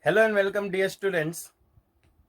Hello and welcome dear students.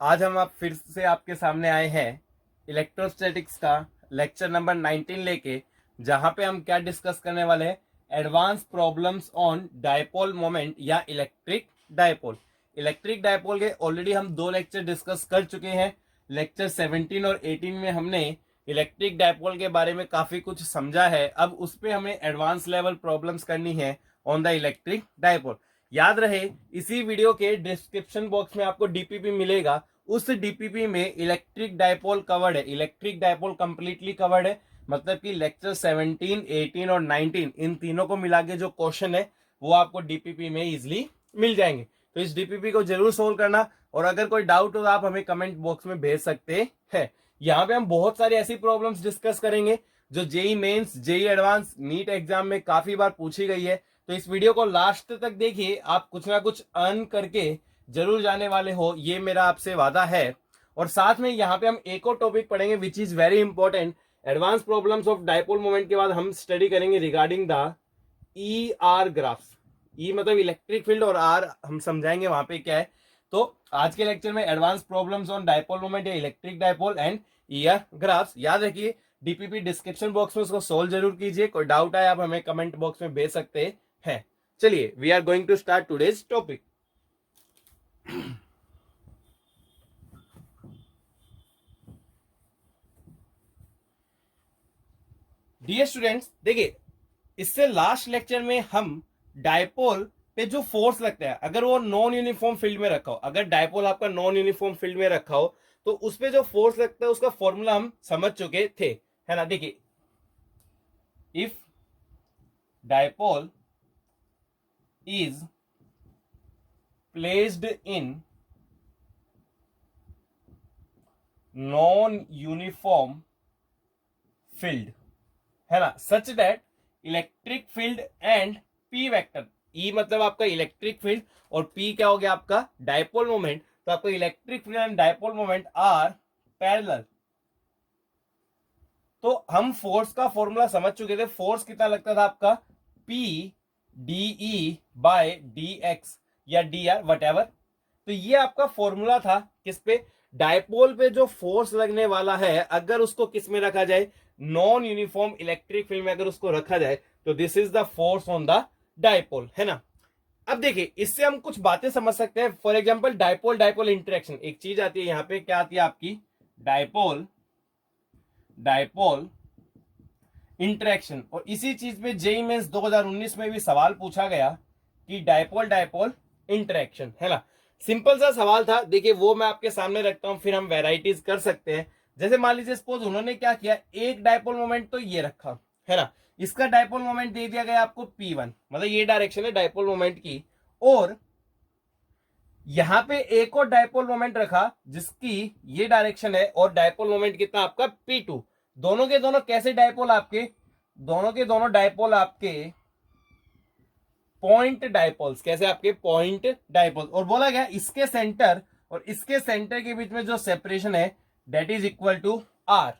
आज हम आप फिर से आपके सामने आए हैं इलेक्ट्रोस्टैटिक्स का लेक्चर नंबर 19 लेके, जहां पे हम क्या डिस्कस करने वाले हैं, advance problems on dipole moment या इलेक्ट्रिक डायपोल। इलेक्ट्रिक डायपोल के ऑलरेडी हम दो लेक्चर डिस्कस कर चुके हैं। लेक्चर 17 और 18 में हमने इलेक्ट्रिक डायपोल के बारे में काफी कुछ समझा है। अब उस पर हमें एडवांस लेवल प्रॉब्लम्स करनी है ऑन द इलेक्ट्रिक डायपोल। याद रहे, इसी वीडियो के डिस्क्रिप्शन बॉक्स में आपको डीपीपी मिलेगा। उस डीपीपी में इलेक्ट्रिक डायपोल कवर्ड है, इलेक्ट्रिक डायपोल कंप्लीटली कवर्ड है। मतलब कि लेक्चर 17, 18 और 19 इन तीनों को मिला के जो क्वेश्चन है वो आपको डीपीपी में इजिली मिल जाएंगे। तो इस डीपीपी को जरूर सोल्व करना, और अगर कोई डाउट हो तो आप हमें कमेंट बॉक्स में भेज सकते हैं। यहाँ पे हम बहुत सारी ऐसी प्रॉब्लम्स डिस्कस करेंगे जो JEE Mains, JEE Advanced, NEET exam में काफी बार पूछी गई है। तो इस वीडियो को लास्ट तक देखिए, आप कुछ ना कुछ अर्न करके जरूर जाने वाले हो, ये मेरा आपसे वादा है। और साथ में यहाँ पे हम एक और टॉपिक पढ़ेंगे which is very important. Advance problems of dipole moment के बाद हम स्टडी करेंगे regarding the E R graphs. E मतलब इलेक्ट्रिक फील्ड और आर हम समझाएंगे वहां पे क्या है। तो आज के लेक्चर में advance problems on dipole moment या electric dipole and E R graphs. याद रखिए, डीपीपी डिस्क्रिप्शन बॉक्स में उसको सोल्व जरूर कीजिए। कोई डाउट आए आप हमें कमेंट बॉक्स में भेज सकते हैं। चलिए, we are going to start today's topic. Dear students, देखिए, इससे लास्ट लेक्चर में हम डायपोल पे जो फोर्स लगता है, अगर वो नॉन यूनिफॉर्म फील्ड में रखा हो, अगर डायपोल आपका नॉन यूनिफॉर्म फील्ड में रखा हो, तो उस पे जो फोर्स लगता है उसका फॉर्मूला हम समझ चुके थे, है ना। देखिए, if dipole is placed in non uniform field, है ना, such that electric field and P vector, E मतलब आपका इलेक्ट्रिक फील्ड और पी क्या हो गया आपका डायपोल मोमेंट, तो आपका electric field and dipole moment are parallel. तो हम फोर्स का फॉर्मूला समझ चुके थे। फोर्स कितना लगता था आपका, P DE by D X या डी आर वट एवर। तो ये आपका फॉर्मूला था किस पे, डायपोल पे जो फोर्स लगने वाला है, अगर उसको किस में रखा जाए, नॉन यूनिफॉर्म इलेक्ट्रिक फील्ड में अगर उसको रखा जाए, तो this is the force on the dipole, है ना। अब देखिए, इससे हम कुछ बातें समझ सकते हैं। For example dipole dipole interaction, एक चीज आती है यहां पे, क्या आती है आपकी, डायपोल डायपोल इंटरेक्शन। और इसी चीज पे जेई मेंस 2019 में भी सवाल पूछा गया कि डायपोल डायपोल इंटरेक्शन, है ना। सिंपल सा सवाल था, देखिए वो मैं आपके सामने रखता हूं, फिर हम वेराइटीज कर सकते हैं। जैसे मान लीजिए सपोज उन्होंने क्या किया, एक डायपोल मोमेंट तो ये रखा, है ना, इसका डायपोल मोमेंट दे दिया गया आपको P1, मतलब ये डायरेक्शन है डायपोल मोमेंट की, और यहां पे एक और डायपोल मोमेंट रखा जिसकी ये डायरेक्शन है, और डायपोल मोमेंट कितना आपका P2। दोनों के दोनों कैसे डायपोल आपके, दोनों के दोनों डायपोल आपके पॉइंट डायपोल्स, कैसे आपके पॉइंट डायपोल्स। और बोला गया इसके सेंटर और इसके सेंटर के बीच में जो सेपरेशन है that is equal to R.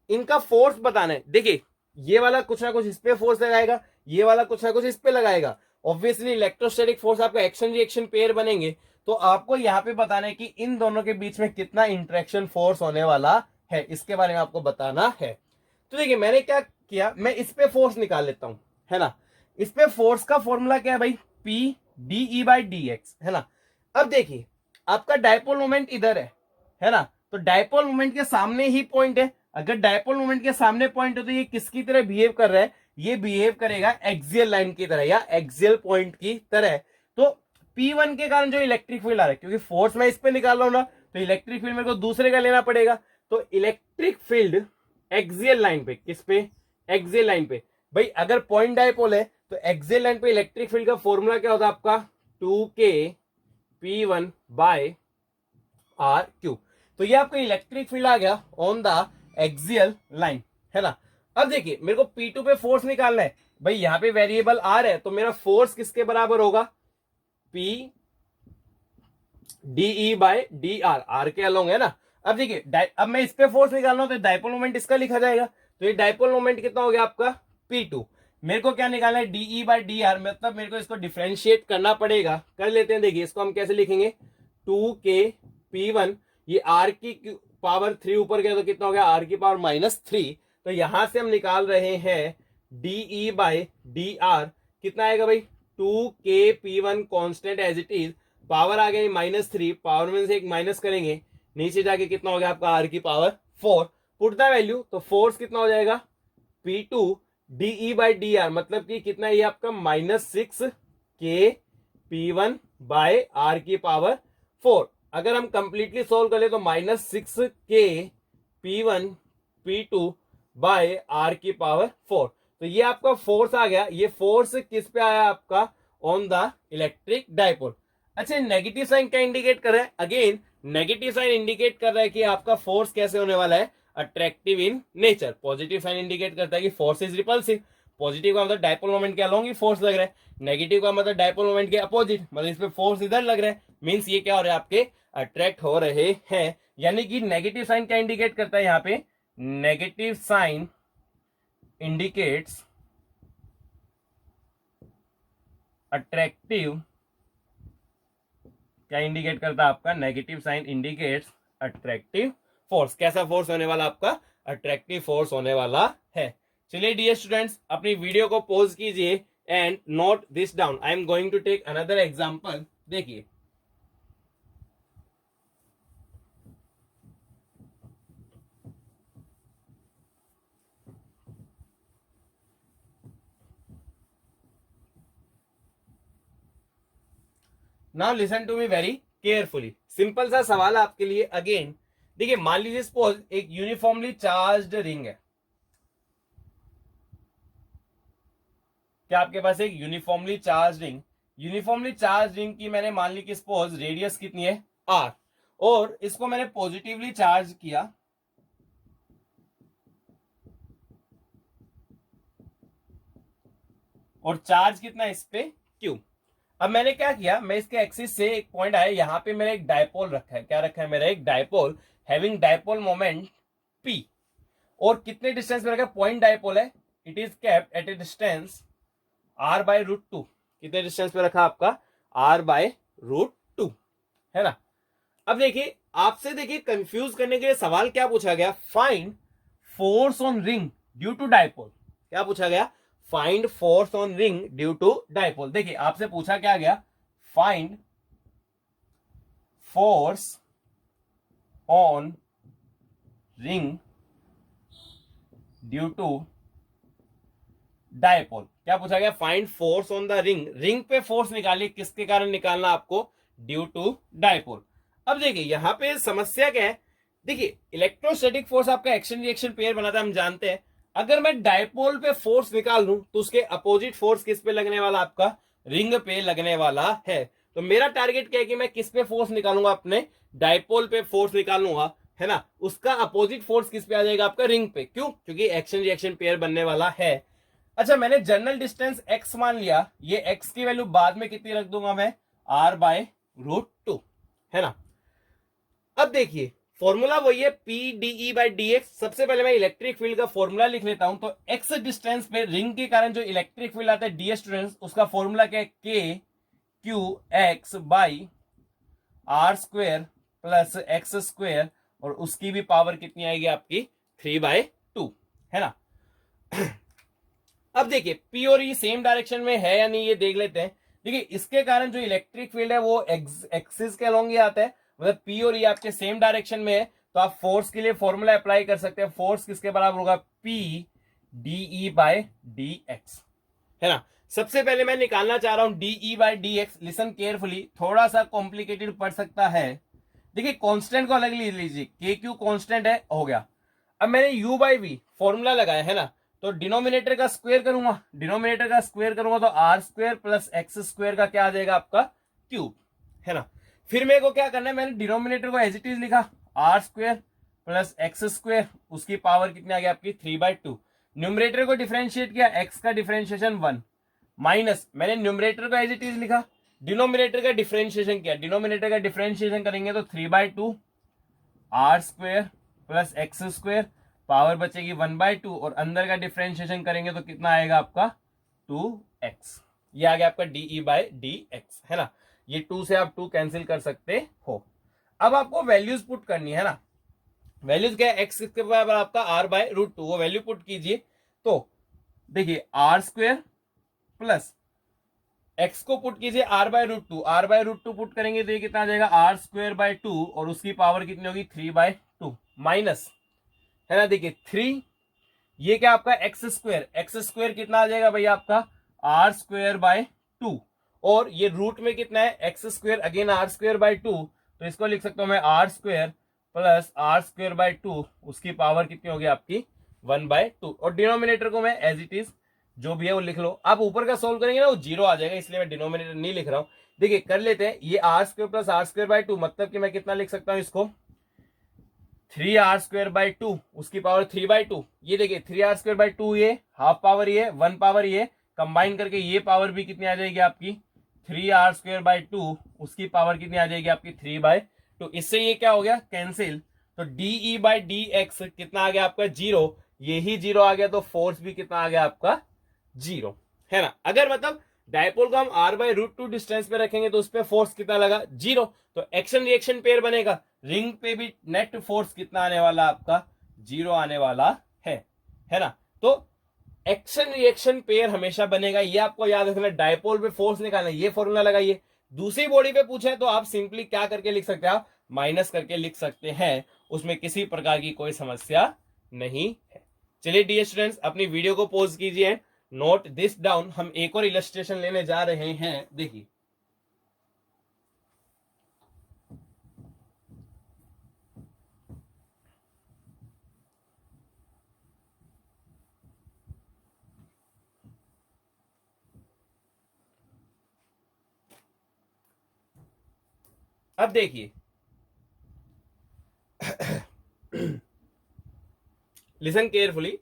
इनका फोर्स बताना है। देखिए, ये वाला कुछ ना कुछ इस पे फोर्स लगाएगा, ये वाला कुछ ना कुछ इस पे लगाएगा। ऑब्वियसली इलेक्ट्रोस्टैटिक फोर्स आपका एक्शन रिएक्शन पेयर बनेंगे, तो आपको यहां पे बताना है कि इन दोनों के बीच में कितना इंटरेक्शन फोर्स होने वाला है, इसके बारे में आपको बताना है। तो देखिए, मैंने क्या किया, मैं इस पे फोर्स निकाल लेता हूं, है ना। इस पे फोर्स का फॉर्मूला क्या है भाई, P DE by D X, है ना। अब देखिए, आपका डायपोल मोमेंट इधर है ना, तो डायपोल मोमेंट के सामने ही पॉइंट है। अगर डायपोल मोमेंट के सामने पॉइंट हो तो ये किसकी तरह बिहेव कर रहा है, ये बिहेव करेगा एक्सियल लाइन की तरह या एक्सियल पॉइंट की तरह। तो P1 के कारण जो इलेक्ट्रिक फील्ड आ रहा है, क्योंकि फोर्स मैं इस पे निकाल रहा हूं ना, तो इलेक्ट्रिक फील्ड मेरे को दूसरे का लेना पड़ेगा। तो इलेक्ट्रिक फील्ड एक्सियल लाइन पे, किस पे, एक्सियल लाइन पे। भाई अगर पॉइंट डायपोल है तो एक्सियल लाइन पे इलेक्ट्रिक फील्ड का फॉर्मूला क्या होता है आपका, 2K P1 bye are Q. तो ये आपका इलेक्ट्रिक फील्ड आ गया ऑन द एक्सियल लाइन, है ना। अब देखिए, मेरे को P2 पे फोर्स निकालना है। भाई यहां पे वेरिएबल आर है, तो मेरा फोर्स किसके बराबर होगा, P DE by D R, R के अलोंग, है ना। अब देखिए, अब मैं इस पे फोर्स निकाल रहा हूं तो डायपोल मोमेंट इसका लिखा जाएगा, तो ये डायपोल मोमेंट कितना हो गया आपका P2। मेरे को क्या निकालना है, डीई बाई डी आर, मतलब मेरे को इसको डिफ्रेंशिएट करना पड़ेगा। कर लेते हैं। देखिए इसको हम कैसे लिखेंगे, 2k p1, ये r की पावर 3 ऊपर गया तो कितना हो गया, r की पावर -3। तो यहां से हम निकाल रहे हैं डीई बाई डी आर, कितना आएगा भाई, 2k p1 constant as it is, power आ गई -3, पावर में से एक माइनस करेंगे, नीचे जाके कितना हो गया आपका r की पावर 4, पुट द वैल्यू, तो फोर्स कितना हो जाएगा, P2 DE by D R, मतलब कि कितना, ये आपका -6k p1 बाय r की पावर 4। अगर हम कंप्लीटली सोल्व कर ले तो -6k p1 बाय r की पावर 4। तो ये आपका फोर्स आ गया। ये फोर्स किस पे आया आपका, ऑन द इलेक्ट्रिक डायपोल। अच्छा, नेगेटिव साइन क्या इंडिकेट कर रहा है, अगेन नेगेटिव साइन इंडिकेट कर रहा है कि आपका फोर्स कैसे होने वाला है, attractive in nature. Positive sign indicate करता है कि फोर्स इज रिपल्सिव। पॉजिटिव का मतलब डायपोल मोमेंट के अलोंग ही फोर्स लग रहा है, नेगेटिव का मतलब डायपोल मोमेंट के अपोजिट, मतलब इस पे फोर्स इधर लग रहा है, मींस ये क्या हो रहा है, आपके अट्रैक्ट हो रहे हैं। यानी कि नेगेटिव साइन क्या इंडिकेट करता है यहाँ पे, नेगेटिव साइन इंडिकेट्स अट्रैक्टिव, क्या इंडिकेट करता है आपका, negative sign indicates attractive force. कैसा फोर्स होने वाला आपका, अट्रैक्टिव फोर्स होने वाला है। चलिए डियर स्टूडेंट्स, अपनी वीडियो को पॉज कीजिए and note this down. I am going to take another example. देखिए now listen to me very carefully. Simple सा सवाल आपके लिए अगेन। देखिए मान लीजिए सपोज एक यूनिफॉर्मली चार्ज्ड रिंग है, क्या आपके पास एक uniformly charge ring, uniformly charge ring की मैंने मान ली कि सपोज रेडियस कितनी है r, और इसको मैंने पॉजिटिवली चार्ज किया, और चार्ज कितना है इस पे q। अब मैंने क्या किया, मैं इसके एक्सिस से एक पॉइंट आया, यहां पे मेरा एक डायपोल रखा है, क्या रखा है मेरा, एक dipole having dipole moment p, और कितने डिस्टेंस पे रखा है, पॉइंट डायपोल है, it is kept at a distance r/√2। कितने डिस्टेंस पे रखा आपका, r/√2, है ना। अब देखिए आपसे, देखिए कंफ्यूज करने के लिए सवाल क्या पूछा गया, find force on ring due to dipole. क्या पूछा गया, find force on ring due to dipole. देखिए आपसे पूछा क्या गया, find force on ring due to dipole. क्या पूछा गया, find force on the ring, ring पे फोर्स निकालिए, किसके कारण निकालना आपको, ड्यू टू डायपोल। अब देखिए यहां पे समस्या क्या है, देखिए इलेक्ट्रोस्टैटिक फोर्स आपका एक्शन रिएक्शन पेयर बनाता है, हम जानते हैं। अगर मैं डायपोल पे फोर्स निकाल लूं तो उसके अपोजिट फोर्स किस पे लगने वाला, आपका रिंग पे लगने वाला है। तो मेरा टारगेट क्या है कि मैं किस पे फोर्स निकालूंगा, अपने डायपोल पे फोर्स निकालूंगा, है ना। उसका अपोजिट फोर्स किस पे आ जाएगा, आपका रिंग पे। क्यों, क्योंकि एक्शन रिएक्शन पेयर बनने वाला है। अच्छा, मैंने जनरल डिस्टेंस x मान लिया, ये x की वैल्यू बाद में कितनी रख दूंगा मैं, r/√2, है ना। अब देखिए फॉर्मूला वही है, P/dE/dx। सबसे पहले मैं इलेक्ट्रिक फील्ड का फॉर्मूला लिख लेता हूं। तो x डिस्टेंस पे रिंग के कारण जो इलेक्ट्रिक फील्ड आता है ds स्टूडेंट्स, उसका फॉर्मूला क्या है, kqx/r² प्लस x², और उसकी भी पावर कितनी आएगी आपकी, 3/2, है ना। अब देखिए P और E सेम डायरेक्शन में है या नहीं, ये देख लेते हैं। देखिए इसके कारण जो इलेक्ट्रिक फील्ड है वो एक्सिस के अलोंग ही आता है, मतलब P और E आपके सेम डायरेक्शन में है। तो आप फोर्स के लिए फॉर्मूला अप्लाई कर सकते हैं। फोर्स किसके बराबर होगा, P/dE/dx, है ना। सबसे पहले मैं निकालना चाह रहा हूं dE/dx। लिसन केयरफुली, थोड़ा सा कॉम्प्लिकेटेड पड़ सकता है। देखिए कांस्टेंट को अलग ले लीजिए, KQ कांस्टेंट है, हो गया। अब मैंने U/V फॉर्मूला लगाया, है ना। तो डिनोमिनेटर का स्क्वायर करूंगा, डिनोमिनेटर का स्क्वायर करूंगा तो r² प्लस x² का क्या आ जाएगा, आपका क्यूब, है ना। फिर मेरे को क्या करना है, मैंने डिनोमिनेटर को एज इट इज लिखा, r² प्लस x², उसकी पावर कितनी आ गई आपकी, 3/2। न्यूमरेटर को डिफरेंशिएट किया, x का डिफरेंशिएशन 1, माइनस मैंने न्यूमरेटर को एज इट इज लिखा, डिनोमिनेटर का डिफरेंशिएशन किया, डिनोमिनेटर का डिफरेंशिएशन करेंगे तो 3/2 r² प्लस x², पावर बचेगी 1/2, और अंदर का डिफरेंशिएशन करेंगे तो कितना आएगा आपका 2x। ये आ गया आपका डी बाय डी एक्स, है ना। ये 2 से आप 2 कैंसिल कर सकते हो। अब आपको वैल्यूज पुट करनी है ना। वैल्यूज क्या है, एक्स के बराबर आपका आर बाय रूट 2, वो वैल्यू पुट कीजिए। तो देखिए आर स्क्वेयर प्लस एक्स को पुट कीजिए R by root 2, R by root 2 put करेंगे तो ये कितना आ जाएगा आर स्क्वेयर बाय 2 और उसकी पावर कितनी होगी 3 बाय 2 माइनस, है ना। देखिए 3, ये क्या आपका एक्स स्क्वेयर कितना आ जाएगा भैया आपका आर स्क्वेयर बाय 2 और ये रूट में कितना है X square again R square by 2, तो इसको लिख सकता हूं मैं R square plus R square by 2 उसकी पावर कितनी होगी आपकी 1 बाय 2 और डिनोमिनेटर को मैं एज इट इज जो भी है वो लिख लो। आप ऊपर का सोल्व करेंगे ना वो जीरो आ जाएगा, इसलिए मैं डिनोमिनेटर नहीं लिख रहा हूं। देखिए कर लेते हैं, ये R square plus R square by 2 मतलब कि मैं कितना लिख सकता हूं इसको 3 आर स्क्वेयर बाय 2 उसकी पावर 3 बाय 2। ये देखिए 3 आर स्क्वेयर बाय 2 ये हाफ पावर ये 1 पावर ये कंबाइन करके ये पावर भी कितनी आ जाएगी आपकी 3 आर स्क्वेयर बाय 2 उसकी पावर कितनी आ जाएगी आपकी 3 बाय 2। इससे ये क्या हो गया कैंसिल, तो डी बाय डी एक्स कितना आ गया आपका 0, यही 0 आ गया तो फोर्स भी कितना आ गया आपका 0, है ना। अगर मतलब डायपोल को हम आर बाय रूट 2 डिस्टेंस पे रखेंगे तो उस पर फोर्स कितना लगा 0, तो एक्शन रिएक्शन पेयर बनेगा, रिंग पे भी नेट फोर्स कितना आने वाला आपका 0 आने वाला है ना। तो एक्शन रिएक्शन पेयर हमेशा बनेगा, ये आपको याद रखना। डायपोल पे फोर्स निकालना, ये फॉर्मूला लगाइए। दूसरी बॉडी पे पूछे तो आप सिंपली क्या करके लिख सकते हैं, आप माइनस करके लिख सकते हैं, उसमें किसी प्रकार की कोई समस्या नहीं है। चलिए डियर स्टूडेंट्स अपनी वीडियो को पॉज कीजिए, नोट दिस डाउन। हम एक और इलस्ट्रेशन लेने जा रहे हैं, देखिए अब देखिए लिसन केयरफुली।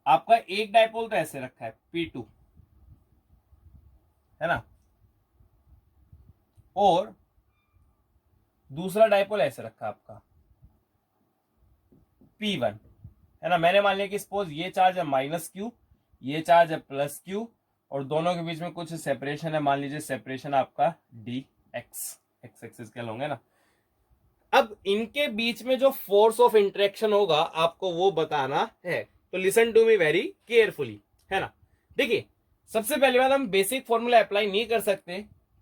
आपका एक डायपोल तो ऐसे रखा है P2, है ना, और दूसरा डायपोल ऐसे रखा आपका P1, है ना। मैंने मान लिया कि सपोज ये चार्ज है माइनस क्यू, ये चार्ज है प्लस क्यू और दोनों के बीच में कुछ सेपरेशन है, मान लीजिए सेपरेशन आपका डी एक्स एक्सिस के होंगे ना। अब इनके बीच में जो फोर्स ऑफ इंटरेक्शन होगा आपको वो बताना है, तो listen to me very carefully, है ना। देखिए सबसे पहली बात, हम बेसिक फॉर्मूला अप्लाई नहीं कर सकते।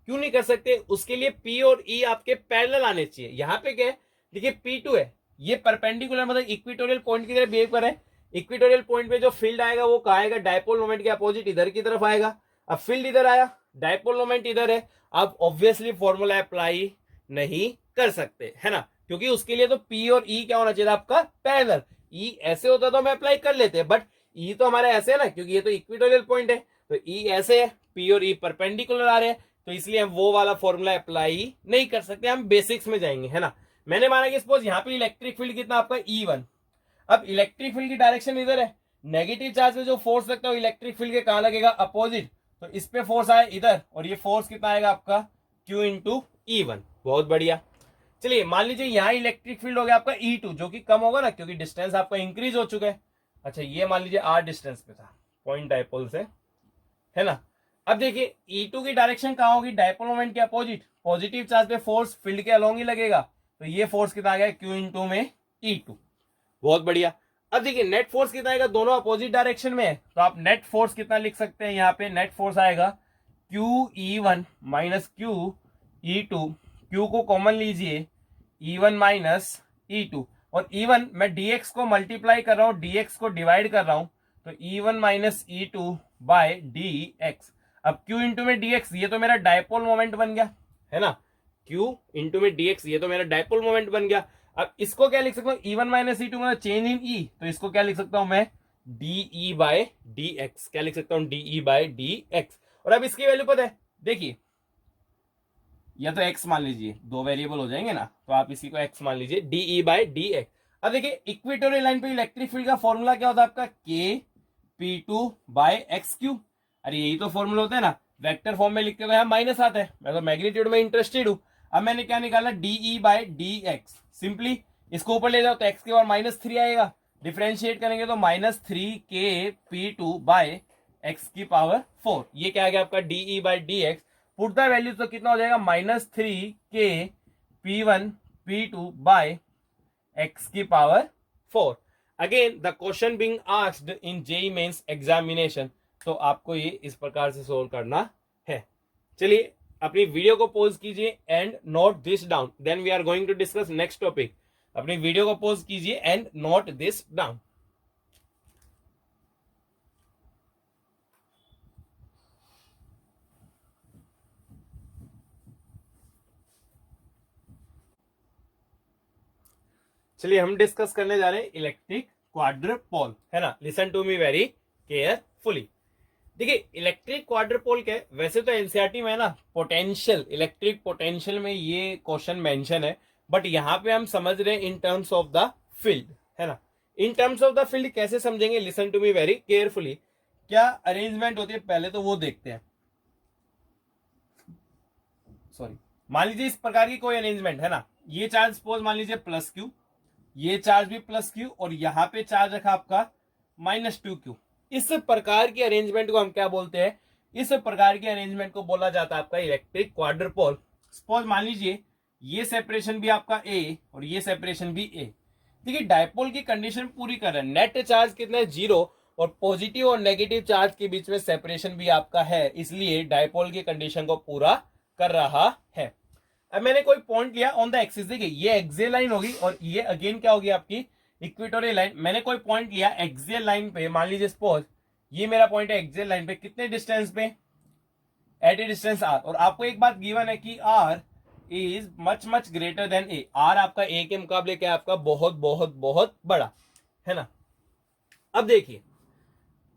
क्यों नहीं कर सकते, उसके लिए P और E आपके पैरेलल आने चाहिए। यहां पे क्या है, देखिए P2 है, ये परपेंडिकुलर मतलब इक्विटोरियल पॉइंट की तरह बिहेव कर रहा है। इक्विटोरियल पॉइंट पे जो फील्ड आएगा वो कहाँ आएगा, डायपोल मोमेंट के अपोजिट इधर की तरफ आएगा। अब फील्ड इधर आया, डायपोल मोमेंट इधर है, आप ऑब्वियसली फॉर्मूला अप्लाई नहीं कर सकते, है ना, क्योंकि उसके लिए तो P और E क्या होना चाहिए आपका पैरेलल। E ऐसे होता तो हम अप्लाई कर लेते, बट E तो हमारे ऐसे है ना, क्योंकि ये तो इक्विटोरियल पॉइंट है, तो E ऐसे है, P और E परपेंडिकुलर आ रहे हैं, तो इसलिए हम वो वाला फॉर्मूला अप्लाई नहीं कर सकते, हम बेसिक्स में जाएंगे, है ना। मैंने माना कि सपोज यहाँ पे इलेक्ट्रिक फील्ड कितना आपका E1। अब इलेक्ट्रिक फील्ड की डायरेक्शन इधर है, नेगेटिव चार्ज में जो फोर्स लगता है इलेक्ट्रिक फील्ड के कहां लगेगा अपोजिट, तो इस पे फोर्स आया इधर और ये फोर्स कितना आएगा आपका Q इंटू E1। बहुत बढ़िया। चलिए मान लीजिए यहाँ इलेक्ट्रिक फील्ड हो गया आपका E2 जो कि कम होगा ना, क्योंकि डिस्टेंस आपका इंक्रीज हो चुका है। अच्छा ये मान लीजिए R डिस्टेंस पे था पॉइंट डायपोल से, है ना। अब देखिए E2 की डायरेक्शन कहां होगी, डायपोल मोमेंट के अपोजिट, पॉजिटिव चार्ज पे फोर्स फील्ड के अलोंग ही लगेगा, तो ये फोर्स कितना आ गया Q इंटू में E2। बहुत बढ़िया। अब देखिए नेट फोर्स कितना आएगा, दोनों अपोजिट डायरेक्शन में है, तो आप नेट फोर्स कितना लिख सकते हैं, यहाँ पे नेट फोर्स आएगा QE1 माइनस QE2, Q को कॉमन लीजिए, E1 माइनस E2, और E1 मैं dx को मल्टीप्लाई कर रहा हूं, dx को डिवाइड कर रहा हूं, तो E1 minus E2 by dx। अब Q इंटू में dx ये तो मेरा डायपोल मोमेंट बन गया, है ना, Q इंटू में dx ये तो मेरा डायपोल मोमेंट बन गया। अब इसको क्या लिख सकता हूँ, E1 माइनस E2 मतलब चेंज इन E, तो इसको क्या लिख सकता हूं मैं dE बाय dx, क्या लिख सकता हूं dE बाय dx। और अब इसकी वैल्यू पता है, देखिए या तो x मान लीजिए, दो वेरिएबल हो जाएंगे ना, तो आप इसी को x मान लीजिए dE बाय dx। अब देखिए इक्वेटोरियल लाइन पे इलेक्ट्रिक फील्ड का फॉर्मूला क्या होता है आपका K P2 बाय XQ। अरे यही तो फॉर्मूला होता है ना, वेक्टर फॉर्म में लिखते तो यहाँ माइनस आता है, मैं तो मैग्नीट्यूड में इंटरेस्टेड हूं। अब मैंने क्या निकाला dE बाय dx, सिंपली इसको ऊपर ले जाओ तो x के बाद -3 आएगा, डिफ्रेंशिएट करेंगे तो -3kp2 बाय एक्स की पावर 4, ये क्या आ गया आपका D by D X. Put the values तो कितना हो जाएगा -3kp1p2 बाय एक्स की power 4। Again the question being asked in JEE Mains examination, तो आपको ये इस प्रकार से सोल्व करना है। चलिए अपनी वीडियो को पॉज कीजिए and note this down, then we are going to discuss next topic. अपनी वीडियो को पॉज कीजिए एंड नोट दिस डाउन। चलिए हम डिस्कस करने जा रहे हैं इलेक्ट्रिक क्वाड्रपोल, है ना। Listen to me very carefully. देखिए इलेक्ट्रिक क्वाड्रपोल क्या है, वैसे तो एनसीईआरटी में ना पोटेंशियल, इलेक्ट्रिक पोटेंशियल में ये क्वेश्चन मेंशन है, बट यहां पे हम समझ रहे हैं in terms of the field, है ना। In terms of the field कैसे समझेंगे, listen to me very carefully. क्या अरेंजमेंट होती है पहले तो वो देखते हैं। सॉरी, मान लीजिए इस प्रकार की कोई अरेंजमेंट है ना, ये चार्ज सपोज मान लीजिए प्लस क्यू, ये चार्ज भी प्लस क्यू, और यहां पे चार्ज रखा आपका -2q। इस प्रकार की अरेंजमेंट को हम क्या बोलते हैं, इस प्रकार की अरेंजमेंट को बोला जाता है आपका इलेक्ट्रिक क्वाड्रपोल। सपोज मान लीजिए ये सेपरेशन भी आपका ए और ये सेपरेशन भी ए। देखिए डायपोल की कंडीशन पूरी कर रहे हैं, नेट चार्ज कितना है 0, और पॉजिटिव और नेगेटिव चार्ज के बीच में सेपरेशन भी आपका है, इसलिए डायपोल की कंडीशन को पूरा कर रहा है। अब मैंने कोई पॉइंट लिया ऑन द एक्सिस, देखिए ये एक्सियल लाइन होगी और ये अगेन क्या होगी आपकी इक्वेटोरियल लाइन। मैंने कोई पॉइंट लिया एक्सियल लाइन पे, मान लीजिए सपोज ये मेरा पॉइंट है एक्सियल लाइन पे, कितने डिस्टेंस पे, एट ए डिस्टेंस आर। और आपको एक बात गिवन है कि R is much much greater than A, R आपका ए के मुकाबले क्या है आपका बहुत बहुत बहुत बड़ा, है ना। अब देखिए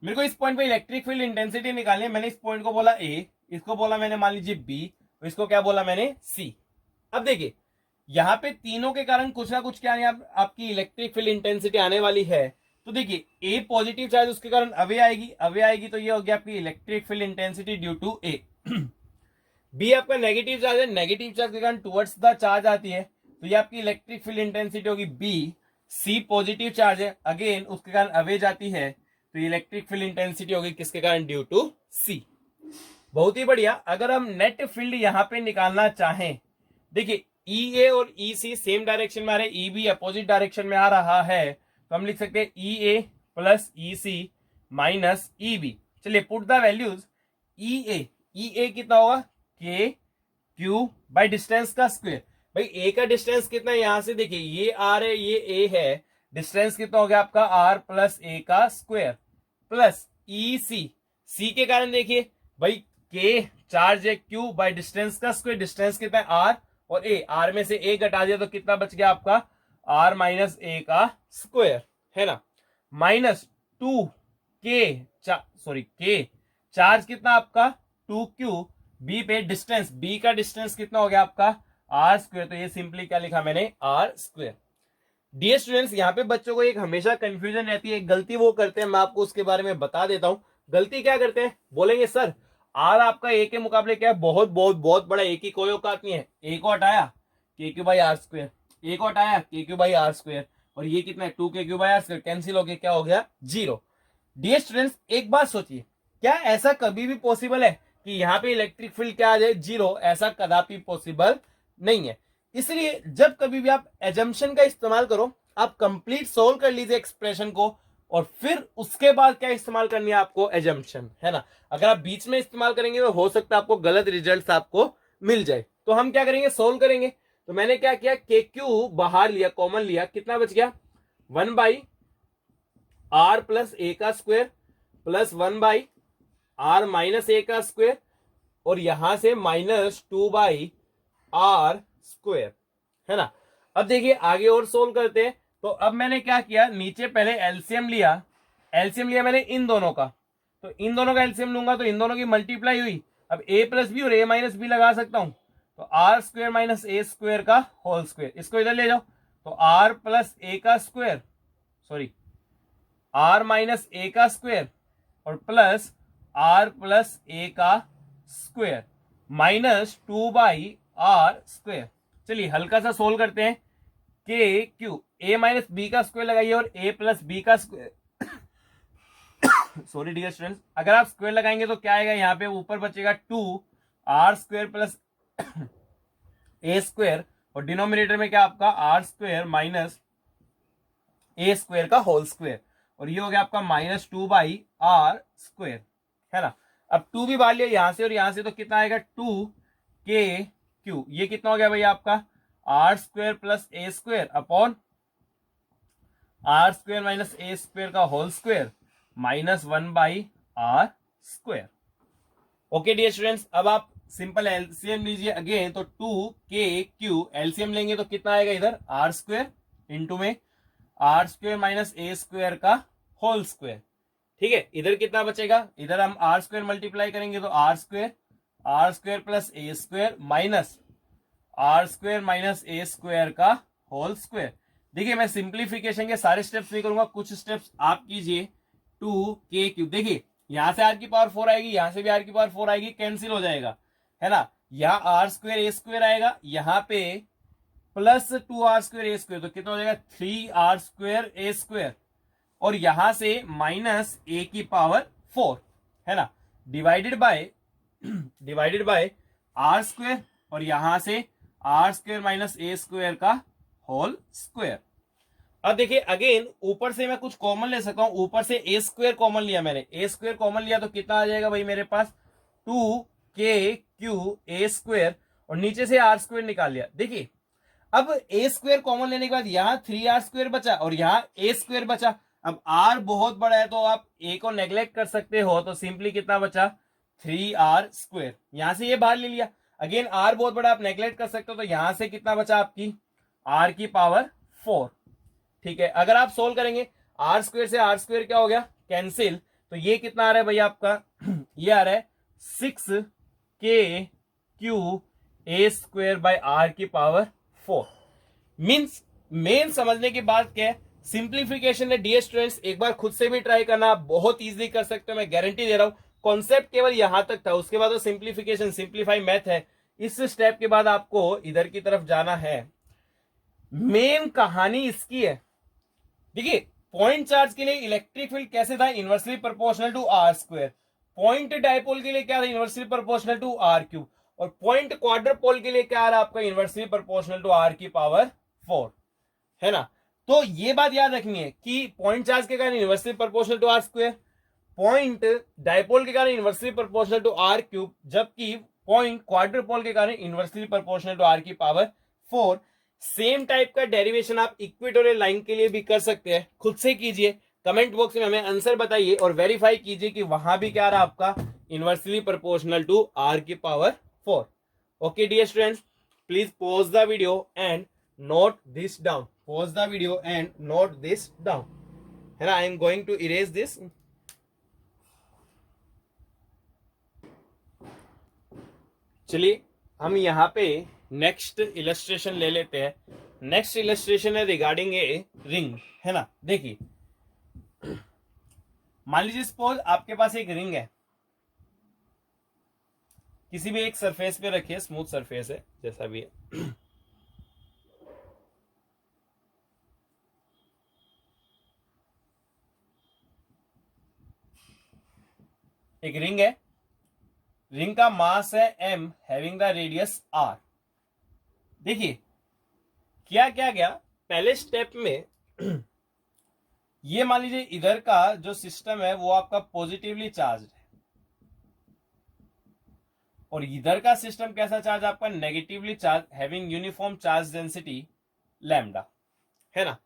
मेरे को इस पॉइंट पे इलेक्ट्रिक फील्ड इंटेंसिटी निकालनी है, मैंने इस पॉइंट को बोला ए, इसको बोला मैंने मान लीजिए बी, इसको क्या बोला मैंने सी। अब देखिए यहां पे तीनों के कारण कुछ ना कुछ क्या आपकी इलेक्ट्रिक फील्ड इंटेंसिटी आने वाली है। तो देखिए ए पॉजिटिव चार्ज उसके कारण अवे आएगी, तो ये हो गया आपकी electric field intensity due to A. B आपका नेगेटिव चार्ज है, नेगेटिव चार्ज के कारण टुवर्ड्स द चार्ज आती है, तो ये आपकी इलेक्ट्रिक फील्ड इंटेंसिटी होगी बी। सी पॉजिटिव चार्ज है, अगेन उसके कारण अवे जाती है, तो इलेक्ट्रिक फील्ड इंटेंसिटी होगी किसके कारण, ड्यू टू सी। बहुत ही बढ़िया। अगर हम नेट फील्ड यहां पे निकालना चाहें, देखिए ई ए और ई सी सेम डायरेक्शन में आ रहे हैं, ई बी अपोजिट डायरेक्शन में आ रहा है, तो हम लिख सकते हैं ई ए प्लस ई सी माइनस ई बी। चलिए पुट द वैल्यूज, ई ए कितना होगा के क्यू बाई डिस्टेंस का स्क्वायर। भाई ए का डिस्टेंस कितना है, यहां से देखिए ये आर है ये ए है, डिस्टेंस कितना हो गया आपका आर प्लस ए का स्क्वायर, प्लस ई सी के कारण देखिए भाई के चार्ज है क्यू बाई डिस्टेंस का स्क्वायर, डिस्टेंस कितना है आर, और ए, आर में से ए घटा दिया तो कितना बच गया आपका आर माइनस ए का स्क्वायर, है ना। -2 के चार्ज कितना आपका 2q, बी पे डिस्टेंस, बी का डिस्टेंस कितना हो गया आपका आर स्क्वायर, तो ये सिंपली क्या लिखा मैंने आर स्क्वायर। डियर स्टूडेंट्स यहाँ पे बच्चों को एक हमेशा कंफ्यूजन रहती है, गलती वो करते हैं, मैं आपको उसके बारे में बता देता हूं। गलती क्या करते हैं, बोलेंगे सर आर आपका ए के मुकाबले क्या है बहुत बहुत बहुत बड़ा, ए की कोई औकात नहीं है, ए को हटाया के क्यू बाई आर स्क्वायर, ए को हटाया के क्यू बाई आर स्क्वायर, और ये कितना है 2k by R square, cancel हो गया, क्या हो गया 0। डियर स्टूडेंट्स एक बात सोचिए, क्या ऐसा कभी भी पॉसिबल है कि यहाँ पे इलेक्ट्रिक फील्ड क्या आ जाए 0, ऐसा कदापि पॉसिबल नहीं है। इसलिए जब कभी भी आप एजम्पशन का इस्तेमाल करो, आप कंप्लीट सोल्व कर लीजिए एक्सप्रेशन को, और फिर उसके बाद क्या इस्तेमाल करनी है आपको, एजम्पशन, है ना। अगर आप बीच में इस्तेमाल करेंगे तो हो सकता है आपको गलत रिजल्ट्स आपको मिल जाए। तो हम क्या करेंगे, सोल्व करेंगे। तो मैंने क्या किया, के क्यू बाहर लिया, कॉमन लिया, कितना बच गया 1 बाई आर प्लस ए का square plus 1 by R minus A का स्क्वायर, और यहां से -2 बाई आर स्क्वायर, है ना। अब देखिए आगे और सोल्व करते हैं। तो अब मैंने क्या किया, नीचे पहले एलसीएम लिया मैंने इन दोनों का, तो इन दोनों का एलसीएम लूंगा तो इन दोनों की मल्टीप्लाई हुई। अब ए प्लस बी और ए माइनस बी लगा सकता हूं, तो R square minus A square का होल स्क्वायर, इसको इधर ले जाओ, तो आर प्लस ए का square, sorry R minus A का स्क्वायर और प्लस आर प्लस ए का स्क्वायर -2 बाई आर स्क्वायर। चलिए हल्का सा सोल्व करते हैं। के क्यू, ए माइनस बी का स्क्वायर लगाइए और ए प्लस बी का स्क्वायर सॉरी डियर स्टूडेंट्स, अगर आप स्क्वायर लगाएंगे तो क्या आएगा, यहाँ पे ऊपर बचेगा 2r² प्लस ए स्क्वायर, और डिनोमिनेटर में क्या आपका r² माइनस ए स्क्वायर का होल स्क्वायर, और ये हो गया आपका -2/r², है ना। अब 2 भी बाहर लिया यहां से और यहां से, तो कितना आएगा 2k⁻, ये कितना हो गया भैया आपका r² plus A square upon r² minus A square का whole square -1/r²। Okay dear students, अब आप सिंपल एलसीएम लीजिए अगेन, तो 2k⁻, एलसीएम लेंगे तो कितना आएगा इधर r² इंटू में r² माइनस ए स्क्वायर का होल स्क्वायर, ठीक है। इधर कितना बचेगा, इधर हम r² मल्टीप्लाई करेंगे तो r² plus A square minus r² minus A square का होल स्क्वायर। देखिए मैं सिंप्लीफिकेशन के सारे स्टेप्स नहीं करूंगा, कुछ स्टेप्स आप कीजिए। 2k⁻, देखिए यहां से r⁴ आएगी, यहां से भी r⁴ आएगी, कैंसिल हो जाएगा, है ना। यहाँ r² ए स्क्वायर आएगा, यहाँ पे प्लस 2r² ए स्क्वायर, तो कितना हो जाएगा 3r² ए स्क्वायर, और यहां से माइनस a⁴, है ना, डिवाइडेड बाय r², और यहां से r² माइनस ए स्क्वायर का होल स्क्वायर। अब देखिए अगेन ऊपर से मैं कुछ कॉमन ले सकता हूं, ऊपर से a² कॉमन लिया मैंने, a² कॉमन लिया तो कितना आ जाएगा भाई मेरे पास 2k⁻, ए स्क्वायर, और नीचे से r² निकाल लिया। देखिए अब a² कॉमन लेने के बाद यहां 3r² बचा और यहां a² बचा। अब r बहुत बड़ा है तो आप a को नेग्लेक्ट कर सकते हो, तो सिंपली कितना बचा 3r², यहां से ये बाहर ले लिया। अगेन r बहुत बड़ा, आप नेग्लेक्ट कर सकते हो, तो यहां से कितना बचा आपकी r⁴, ठीक है। अगर आप सोल्व करेंगे r² से r² क्या हो गया कैंसिल, तो ये कितना आ रहा है भैया आपका ये आ रहा है 6k⁻, a² मीन्स मेन समझने की बात क्या है, सिंप्लीफिकेशन है डियर स्टूडेंट्स, एक बार खुद से भी ट्राई करना, आप बहुत इजीली कर सकते हो, मैं गारंटी दे रहा हूं। कॉन्सेप्ट केवल यहां तक था, उसके बाद तो सिंप्लीफिकेशन सिंप्लीफाई मैथ है। इस स्टेप के बाद आपको इधर की तरफ जाना है। मेन कहानी इसकी है, देखिए पॉइंट चार्ज के लिए इलेक्ट्रिक फील्ड कैसे था, inversely proportional to r², point dipole के लिए क्या था, इनवर्सली प्रोपोर्शनल टू r³, और पॉइंट क्वाड्रपोल के लिए क्या आ रहा है आपका, इनवर्सली प्रोपोर्शनल टू r⁴, है ना। तो ये बात याद रखनी है कि पॉइंट चार्ज के कारण inversely proportional to r², point dipole के कारण इनवर्सली प्रोपोर्शनल टू r³, जबकि पॉइंट क्वाड्रपोल के कारण inversely proportional to r⁴। Same type का डेरिवेशन आप इक्वेटोरियल लाइन के लिए भी कर सकते हैं, खुद से कीजिए, कमेंट बॉक्स में हमें आंसर बताइए और वेरीफाई कीजिए कि वहां भी क्या रहा आपका inversely proportional to r⁴। Okay dear students, please pause the video and note this down, pause the video and note this down, है ना। I am going to erase this. चलिए हम यहाँ पे नेक्स्ट इलस्ट्रेशन ले लेते हैं। नेक्स्ट इलस्ट्रेशन है रिगार्डिंग ए रिंग, है ना। देखिए मान लीजिए सपोज आपके पास एक रिंग है, किसी भी एक सरफेस पे रखिए, स्मूथ सरफेस है जैसा भी है, एक रिंग है, रिंग का मास है m, having the radius r। देखिए क्या क्या गया पहले स्टेप में ये मान लीजिए इधर का जो सिस्टम है वो आपका पॉजिटिवली चार्ज है, और इधर का सिस्टम कैसा चार्ज आपका negatively charge, having uniform charge density lambda, है ना।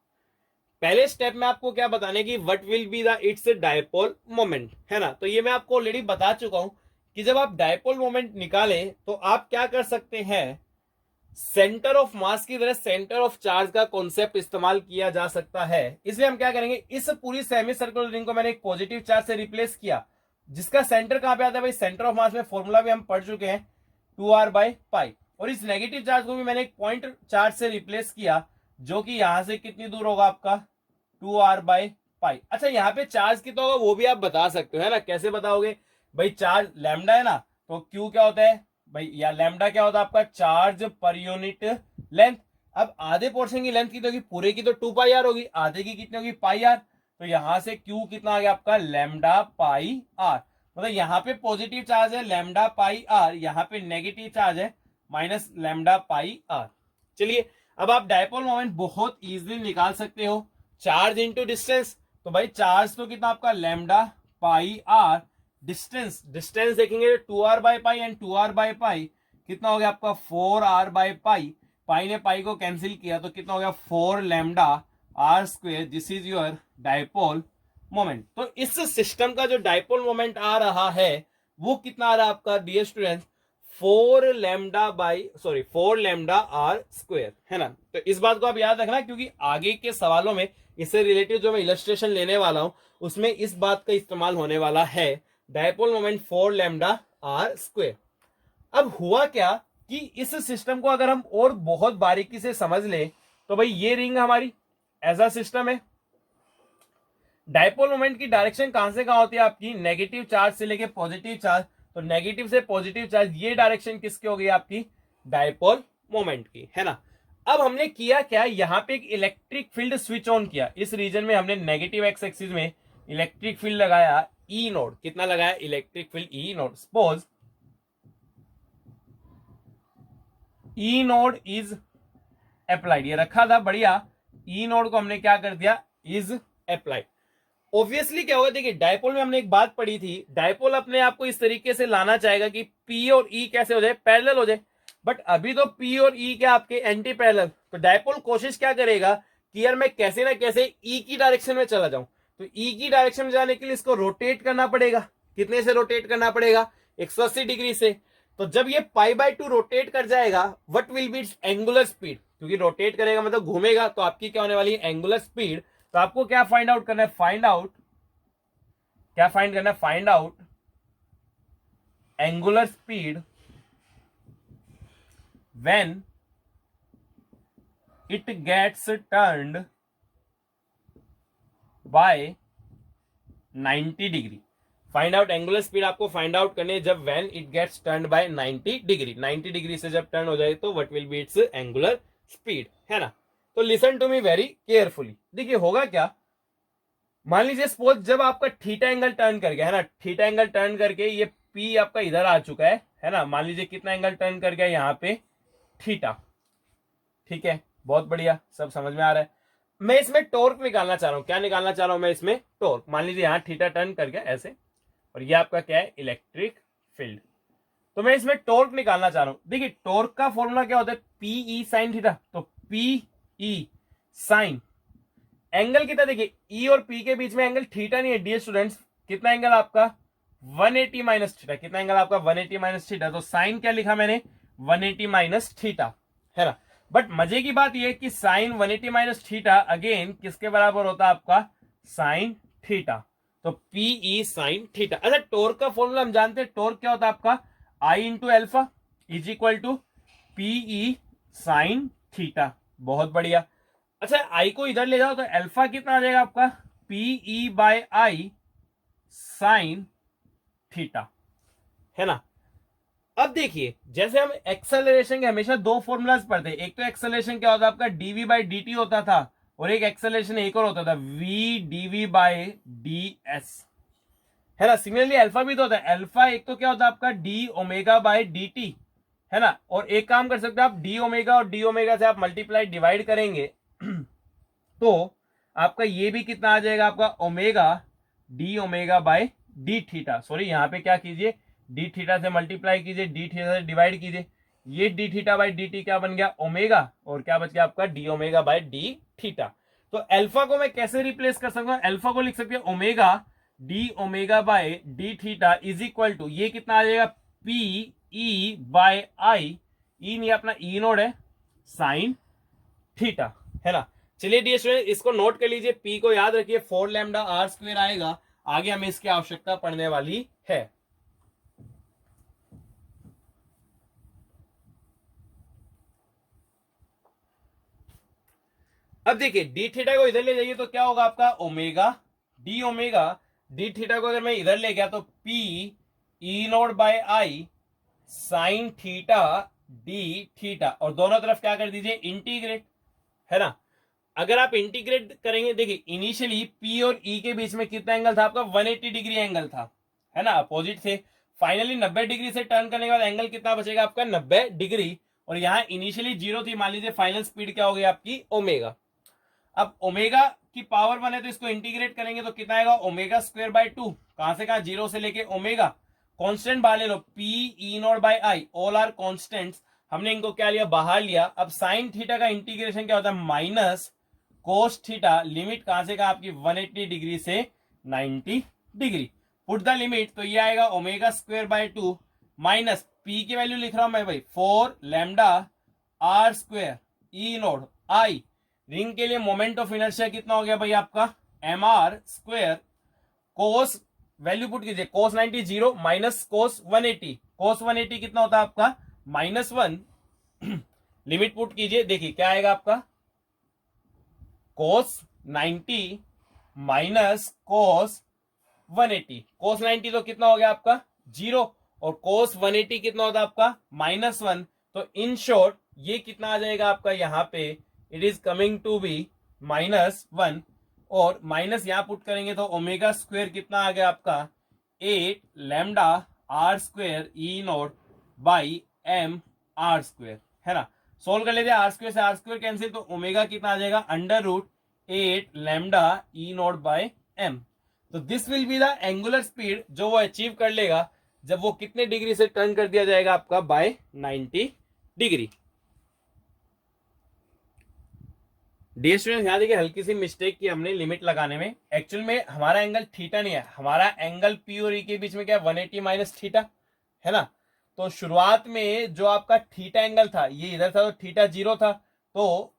पहले स्टेप में आपको क्या बताने की what will be the it's dipole moment, है ना। तो ये मैं आपको ऑलरेडी बता चुका हूं कि जब आप डायपोल मोमेंट निकालें तो आप क्या कर सकते हैं, सेंटर ऑफ मास की तरह सेंटर ऑफ चार्ज का कॉन्सेप्ट इस्तेमाल किया जा सकता है। इसलिए हम क्या करेंगे, इस पूरी सेमी सर्कुलर रिंग को मैंने एक पॉजिटिव चार्ज से रिप्लेस किया, जिसका सेंटर कहां पे आता है भाई, सेंटर ऑफ मास में फॉर्मूला भी हम पढ़ चुके हैं 2r/π, और इस नेगेटिव चार्ज को भी मैंने एक पॉइंट चार्ज से रिप्लेस किया, जो कि यहां से कितनी दूर होगा आपका 2r/π। अच्छा यहाँ पे चार्ज कितना होगा वो भी आप बता सकते हो, है ना। कैसे बताओगे भाई, चार्ज लैम्डा है ना, तो क्यू क्या होता है भाई, या लैम्डा क्या होता है आपका चार्ज पर यूनिट लेंथ, अब आधे पोर्शन की लेंथ कितनी होगी, पूरे की तो 2 पाई आर होगी, आधे की कितनी होगी पाई आर, तो यहां से क्यू कितना आ गया आपका लैम्डा पाई आर, मतलब यहाँ पे पॉजिटिव चार्ज है लैम्डा पाई आर, यहाँ पे नेगेटिव चार्ज है माइनस लैम्डा पाई आर। चलिए अब आप डायपोल मोमेंट बहुत इजीली निकाल सकते हो, चार्ज इंटू डिस्टेंस, तो भाई चार्ज तो कितना आपका lambda pi R, distance distance देखेंगे 2r/पाई एंड 2r/पाई कितना हो गया आपका 4r/पाई, पाई ने पाई को कैंसिल किया तो कितना हो गया 4 lambda R square, this is your dipole moment. तो इस सिस्टम का जो डायपोल मोमेंट आ रहा है वो कितना आ रहा है आपका dear students 4 lambda R square, है ना। तो इस बात को आप याद रखना क्योंकि आगे के सवालों में इससे रिलेटेड जो मैं इलस्ट्रेशन लेने वाला हूं उसमें इस बात का इस्तेमाल होने वाला है, dipole moment 4 lambda R square. अब हुआ क्या कि इस सिस्टम को अगर हम और बहुत बारीकी से समझ लें तो भाई ये रिंग हमारी ऐसा सिस्टम है, डायपोल मोमेंट की डायरेक्शन कहां से कहां होती है आपकी नेगेटिव चार्ज से लेके पॉजिटिव चार्ज, तो नेगेटिव से पॉजिटिव चार्ज ये डायरेक्शन किसकी हो गई आपकी डायपोल मोमेंट की, है ना। अब हमने किया क्या, यहां पे एक इलेक्ट्रिक फील्ड स्विच ऑन किया, इस रीजन में हमने नेगेटिव एक्स एक्सिस में इलेक्ट्रिक फील्ड लगाया ई नोड, कितना लगाया electric field E node, suppose E node is applied, ये रखा था बढ़िया, ई नोड को हमने क्या कर दिया इज अप्लाइड। ऑब्वियसली क्या होगा, देखिए डायपोल में हमने एक बात पढ़ी थी, डायपोल अपने आप को इस तरीके से लाना चाहेगा कि पी और ई कैसे हो जाए पैरेलल हो जाए, बट अभी तो पी और ई क्या आपके एंटी पैरेलल, तो डायपोल कोशिश क्या करेगा कि यार मैं कैसे ना कैसे ई की डायरेक्शन में चला जाऊं, तो ई की डायरेक्शन में जाने के लिए इसको रोटेट करना पड़ेगा, कितने से रोटेट करना पड़ेगा 180 डिग्री से, तो जब ये π/2 रोटेट कर जाएगा what will be its angular speed, क्योंकि रोटेट करेगा मतलब घूमेगा तो आपकी क्या होने वाली है एंगुलर स्पीड, तो आपको क्या फाइंड आउट करना है, find out angular speed when it gets turned by 90 degree, find out angular speed आपको फाइंड आउट करनी है जब when it gets turned by 90 degree, 90 degree से जब टर्न हो जाए तो what will be its angular speed, है ना। तो listen to me very carefully, देखिए होगा क्या, मान लीजिए सपोज जब आपका थीटा एंगल टर्न कर गया, है ना, थीटा एंगल टर्न करके ये पी आपका इधर आ चुका है ना, मान लीजिए कितना एंगल टर्न कर गया यहाँ पे थीटा, ठीक है, बहुत बढ़िया, सब समझ में आ रहा है। मैं इसमें टॉर्क निकालना चाह रहा हूं, क्या निकालना चाह रहा हूं मैं इसमें टॉर्क, मान लीजिए यहाँ थीटा टर्न कर गया ऐसे और ये आपका क्या है इलेक्ट्रिक फील्ड, तो मैं इसमें टॉर्क निकालना चाह रहा हूं। देखिए टॉर्क का फॉर्मूला क्या होता है पीई साइन थीटा, तो पीई साइन एंगल कितना, देखिए ई और पी के बीच में एंगल थीटा नहीं है डियर स्टूडेंट्स, कितना एंगल आपका 180 माइनस थीटा, कितना एंगल आपका 180 माइनस थीटा, तो साइन क्या लिखा मैंने 180 माइनस थीटा, है ना। बट मजे की बात यह कि साइन 180 माइनस थीटा अगेन किसके बराबर होता है आपका साइन थीटा, तो पीई साइन थीटा। अच्छा टॉर्क का फॉर्मूला हम जानते हैं, टॉर्क क्या होता है आपका I into alpha is equal to PE sine theta, बहुत बढ़िया। अच्छा आई को इधर ले जाओ तो अल्फा कितना आ जाएगा आपका PE by I sine theta, है ना। अब देखिए जैसे हम एक्सेलरेशन के हमेशा दो फॉर्मूलाज पढ़ते हैं, एक तो एक्सेलरेशन क्या होता है आपका डीवी बाई डी टी होता था और एक एक्सेलरेशन एक और होता था V DV by D S, है ना। सिमिलरली अल्फा भी तो होता है, अल्फा एक तो क्या होता है आपका D omega by D T, है ना, और एक काम कर सकते हैं आप डी ओमेगा और डी ओमेगा से आप मल्टीप्लाई डिवाइड करेंगे तो आपका ये भी कितना आ जाएगा आपका omega D omega by D theta, sorry यहां पे क्या कीजिए डी थीटा से मल्टीप्लाई कीजिए, डी थीटा से डिवाइड कीजिए, ये D theta by D T क्या बन गया ओमेगा और क्या बच गया आपका D omega by D theta. तो अल्फा को मैं कैसे रिप्लेस कर सकता हूं, अल्फा को लिख सकते हैं omega D omega by D theta is equal to ये कितना आ जाएगा पी ई बाय आई, ई नहीं अपना ई नोड है साइन थीटा, है ना। चलिए डियर स्टूडेंट इसको नोट कर लीजिए, पी को याद रखिए 4 लैम्डा आर स्क्वायर आएगा, आगे हमें इसकी आवश्यकता पड़ने वाली है। अब देखिए डी थीटा को इधर ले जाइए तो क्या होगा आपका ओमेगा डी थीटा को अगर मैं इधर ले गया तो P E note bye I sine theta D theta, और दोनों तरफ क्या कर दीजिए, इंटीग्रेट, है ना। अगर आप इंटीग्रेट करेंगे, देखिए इनिशियली पी और ई के बीच में कितना एंगल था आपका, 180 डिग्री एंगल था, है ना, अपोजिट से। फाइनली 90 डिग्री से टर्न करने के बाद एंगल कितना बचेगा आपका, 90 डिग्री, और यहाँ इनिशियली जीरो थी, मान लीजिए फाइनल स्पीड क्या हो गई आपकी, ओमेगा। अब ओमेगा की पावर 1 है तो इसको इंटीग्रेट करेंगे तो कितना आएगा, ओमेगा स्क्वायर बाय 2, कहां से कहा, जीरो से लेके ओमेगा। कांस्टेंट बाहर ले लो, P E naught by I, all are constants, हमने इनको क्या लिया, बाहर लिया। अब साइन थीटा का इंटीग्रेशन क्या होता है, माइनस कोस थीटा, लिमिट कहां से कहा आपकी, 180 डिग्री से 90 डिग्री। पुट द लिमिट, तो ये आएगा omega square by 2 minus P की वैल्यू लिख रहा हूं मैं भाई, 4 lambda R square E naught I. Ring के लिए मोमेंट ऑफ इनर्शिया कितना हो गया भाई आपका, एम आर स्क्वायर, कोस वैल्यू पुट कीजिए, कोस 90 जीरो माइनस कोस 180, कोस 180 कितना होता है आपका, -1। लिमिट पुट कीजिए, देखिए क्या आएगा आपका, कोस 90 माइनस कोस 180, कोस 90 तो कितना हो गया आपका, जीरो, और कोस 180 कितना होता है आपका, -1। तो इन शॉर्ट ये कितना आ जाएगा आपका, यहां पे it is coming to be -1, और माइनस यहां पुट करेंगे तो ओमेगा स्क्वायर कितना आ गया आपका, 8 lambda R square E naught by M R square, है ना। सोल्व कर लेते हैं, आर स्क्वायर से आर स्क्वायर कैंसिल, तो ओमेगा कितना आ जाएगा, √8 lambda E naught by M. तो this will be the angular speed जो वो अचीव कर लेगा जब वो कितने डिग्री से टर्न कर दिया जाएगा आपका, बाय 90 डिग्री। डियर स्टूडेंट, ध्यान देखिए, हल्की सी मिस्टेक की हमने लिमिट लगाने में। एक्चुअल में हमारा एंगल थीटा नहीं है, हमारा एंगल पी और ई के बीच में क्या है, 180 माइनस थीटा, है ना। तो शुरुआत में जो आपका थीटा एंगल था ये इधर था, तो थीटा जीरो था। तो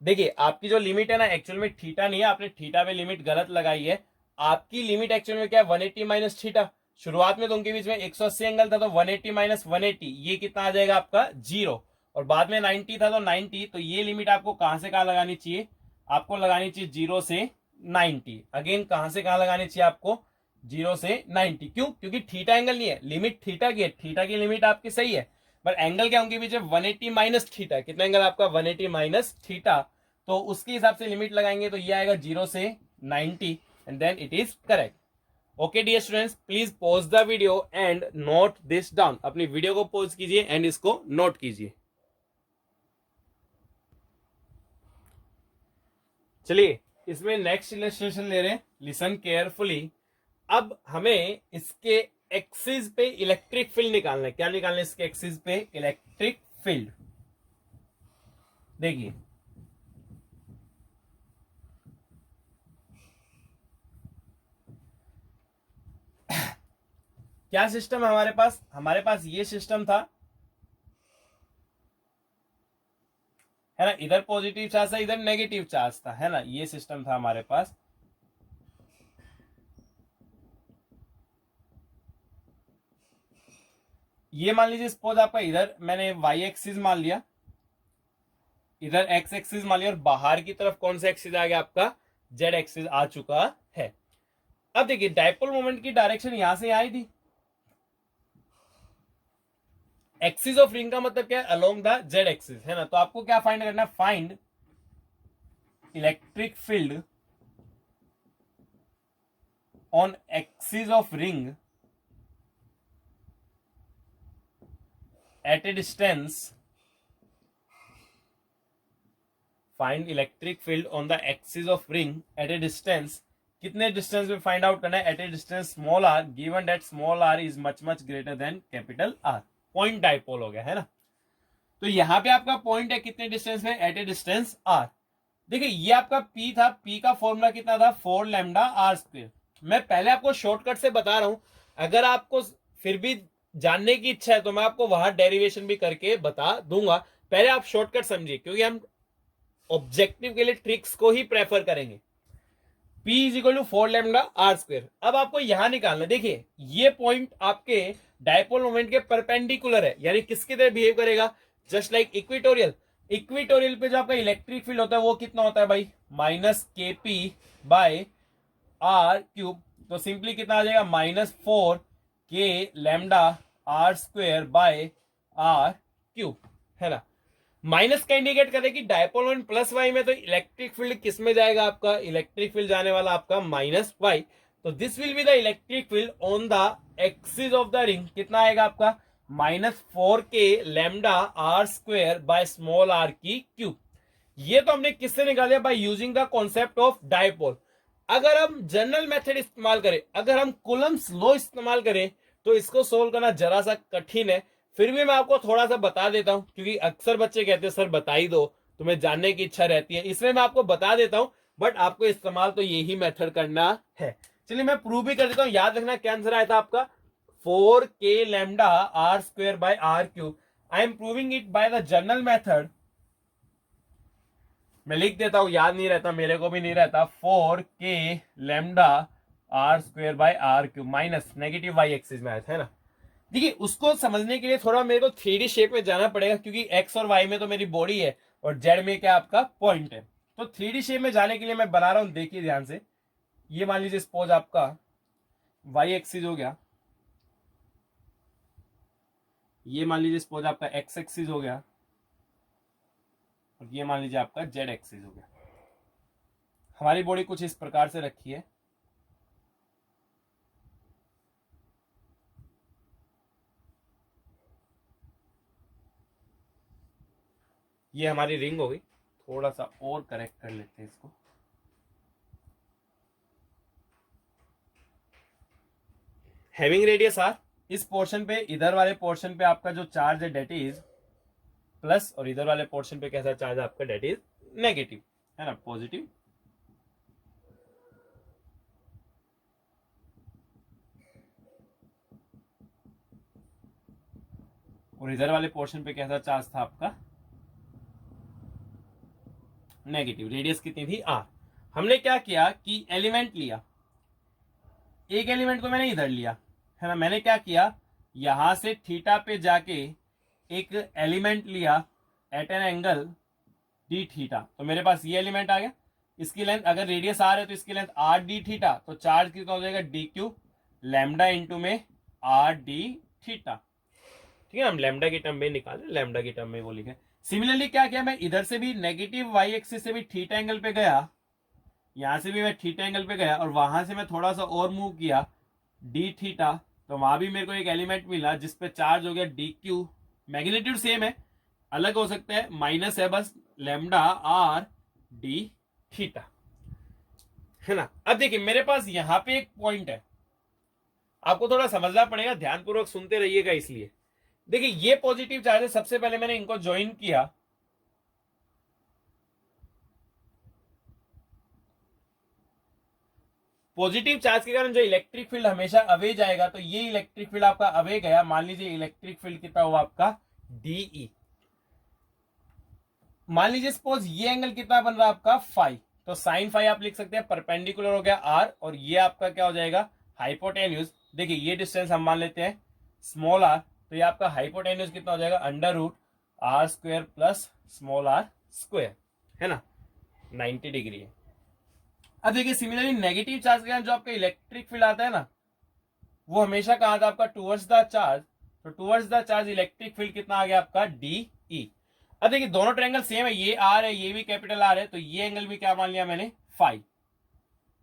देखिए आपकी जो लिमिट है ना, एक्चुअल में थीटा नहीं है, आपने थीटा पे लिमिट गलत लगाई है। आपकी लिमिट एक्चुअल में क्या है, 180 माइनस थीटा। शुरुआत में तो उनके बीच में 180 एंगल था, तो 180 माइनस 180 ये कितना आ जाएगा आपका, जीरो, और बाद में 90 था तो 90। तो ये लिमिट आपको कहां से कहां लगानी चाहिए, आपको लगानी चाहिए 0 से 90। अगेन कहां से कहां लगानी चाहिए आपको, 0 से 90। क्यों, क्योंकि थीटा एंगल नहीं है, लिमिट थीटा की है, थीटा की लिमिट आपकी सही है, पर एंगल क्या उनके बीच में 180 माइनस थीटा, कितना एंगल आपका, 180 माइनस थीटा। तो उसके हिसाब से लिमिट लगाएंगे तो ये आएगा 0 से 90, and then it is correct. Okay dear students, please pause the video and note this down. अपनी वीडियो को पॉज कीजिए एंड इसको नोट कीजिए। चलिए इसमें नेक्स्ट इलस्ट्रेशन ले रहे हैं, लिसन केयरफुली। अब हमें इसके एक्सिस पे इलेक्ट्रिक फील्ड निकालना है। क्या निकालना है इसके एक्सिस पे, इलेक्ट्रिक फील्ड। देखिए क्या सिस्टम है हमारे पास ये सिस्टम था, है ना। इधर पॉजिटिव चार्ज था, इधर नेगेटिव चार्ज था, है ना, ये सिस्टम था हमारे पास। ये मान लीजिए सपोज आपका इधर मैंने वाई एक्सिस मान लिया, इधर एक्स एक्सिस मान लिया, और बाहर की तरफ कौन सा एक्सिस आ गया आपका, जेड एक्सिस आ चुका है। अब देखिए डायपोल मोमेंट की डायरेक्शन यहां से आई थी, एक्सिस ऑफ रिंग का मतलब क्या है, अलोंग द जेड एक्सिस, है ना। तो आपको क्या फाइंड करना है, find electric field on axis of ring at a distance, find electric field on the axis of ring at a distance. कितने डिस्टेंस में फाइंड आउट करना है, at a distance small R, given that small R is much much greater than capital R. Point dipole हो गया, है ना। तो यहां पे आपका पॉइंट है कितने डिस्टेंस में, एट ए डिस्टेंस आर। देखिए ये आपका P था, P का फॉर्मूला कितना था, 4 लैम्डा आर स्क्वायर। मैं पहले आपको शॉर्टकट से बता रहा हूं, अगर आपको फिर भी जानने की इच्छा है तो मैं आपको वहां डेरिवेशन भी करके बता दूंगा। पहले आप शॉर्टकट समझिए, क्योंकि हम ऑब्जेक्टिव के लिए ट्रिक्स को ही प्रेफर करेंगे। P is equal to 4 lambda R square. अब आपको यहां निकालना, देखिए ये पॉइंट आपके डायपोल मोमेंट के परपेंडिकुलर है, यानी किसके तरह बिहेव करेगा, जस्ट लाइक इक्वेटोरियल। इक्वेटोरियल पे जो आपका इलेक्ट्रिक फील्ड होता है वो कितना होता है भाई, -kp बाय आर क्यूब। तो सिंपली कितना आ जाएगा, -4 k lambda R square by R cube, है ना। माइनस का इंडिकेट करे कि डायपोल वन प्लस वाई में, तो इलेक्ट्रिक फील्ड किस में जाएगा आपका, इलेक्ट्रिक फील्ड जाने वाला आपका माइनस वाई। तो this will be the electric field on the axis of the ring, कितना आएगा आपका -4k lambda R square by small R की क्यूब। ये तो हमने किससे निकाला, by using the concept of dipole. अगर हम जनरल मेथड इस्तेमाल करें, अगर हम कुलम्स लॉ इस्तेमाल करें, तो इसको सोल्व करना जरा सा कठिन है। फिर भी मैं आपको थोड़ा सा बता देता हूं, क्योंकि अक्सर बच्चे कहते हैं सर बता ही दो, तुम्हें जानने की इच्छा रहती है, इसलिए मैं आपको बता देता हूं। बट आपको इस्तेमाल तो यही मेथड करना है। चलिए मैं प्रूव भी कर देता हूं। याद रखना क्या आंसर आया था आपका, 4k lambda R square by R cube. I am proving it by the general method. मैं लिख देता हूं, याद नहीं रहता, मेरे को भी नहीं रहता। 4k lambda R square by R cube minus negative Y axis में आया था, है ना। देखिए उसको समझने के लिए थोड़ा मेरे को 3D शेप में जाना पड़ेगा, क्योंकि एक्स और वाई में तो मेरी बॉडी है और जेड में क्या आपका पॉइंट है। तो 3D शेप में जाने के लिए मैं बना रहा हूं, देखिए ध्यान से। ये मान लीजिए सपोज आपका वाई एक्सिस हो गया, ये मान लीजिए सपोज आपका एक्स एक्सिस हो गया, और ये मान लीजिए आपका जेड एक्सिस हो गया। हमारी बॉडी कुछ इस प्रकार से रखी है। ये हमारी रिंग हो गई। थोड़ा सा और करेक्ट कर लेते हैं इसको। हैविंग रेडियस आर, इस पोर्शन पे, इधर वाले पोर्शन पे आपका जो चार्ज है डेट इज प्लस, और इधर वाले पोर्शन पे कैसा चार्ज है आपका डेट इज नेगेटिव, है ना, पॉजिटिव। और इधर वाले पोर्शन पे कैसा चार्ज था आपका नेगेटिव। रेडियस कितनी थी आर। हमने क्या किया कि एलिमेंट लिया, एक एलिमेंट को मैंने इधर लिया, है ना। मैंने क्या किया, यहां से थीटा पे जाके एक एलिमेंट लिया at an angle D theta. तो मेरे पास ये एलिमेंट आ गया। इसकी लेंथ, अगर रेडियस आर है तो इसकी लेंथ आर डी थीटा, तो चार्ज कितना हो जाएगा डी क्यू लैम्डा इंटू में आर डी थीटा। ठीक है, हम लैम्डा की टर्म में निकाले, लैम्डा की टर्म में वो लिखे। सिमिलरली क्या किया, मैं इधर से भी नेगेटिव वाई एक्सिस से भी थीटा एंगल पे गया, यहां से भी मैं थीटा एंगल पे गया, और वहां से मैं थोड़ा सा और मूव किया डी थीटा, तो वहां भी मेरे को एक एलिमेंट मिला जिसपे चार्ज हो गया डी क्यू। मैग्नीट्यूड सेम है, अलग हो सकता है, माइनस है बस, लैम्डा आर डी थीटा, है ना। अब देखिए मेरे पास यहां पे एक पॉइंट है, आपको थोड़ा समझना पड़ेगा, ध्यानपूर्वक सुनते रहिएगा। इसलिए देखिए ये पॉजिटिव चार्ज है, सबसे पहले मैंने इनको ज्वाइन किया, पॉजिटिव चार्ज के कारण जो इलेक्ट्रिक फील्ड हमेशा अवे जाएगा, तो ये इलेक्ट्रिक फील्ड आपका अवे गया। मान लीजिए इलेक्ट्रिक फील्ड कितना हुआ आपका डीई। मान लीजिए सपोज ये एंगल कितना बन रहा है आपका फाई, तो साइन फाई आप लिख सकते हैं, परपेंडिकुलर हो गया आर, और ये आपका क्या हो जाएगा हाइपोटेन्यूज। देखिए ये डिस्टेंस हम मान लेते हैं स्मॉल आर, तो ये आपका हाइपोटेन्यूज कितना हो जाएगा under root R square plus small R square, है ना, 90 डिग्री है। अब देखिए सिमिलरली नेगेटिव चार्ज के कारण जो आपका इलेक्ट्रिक फील्ड आता है ना, वो हमेशा कहा था आपका टुवर्ड्स द चार्ज, तो towards the charge electric field कितना आ गया आपका डी ई। अब देखिए दोनों ट्रायंगल सेम है, ये आर है, ये भी कैपिटल आर है, तो ये एंगल भी क्या मान लिया मैंने फाई।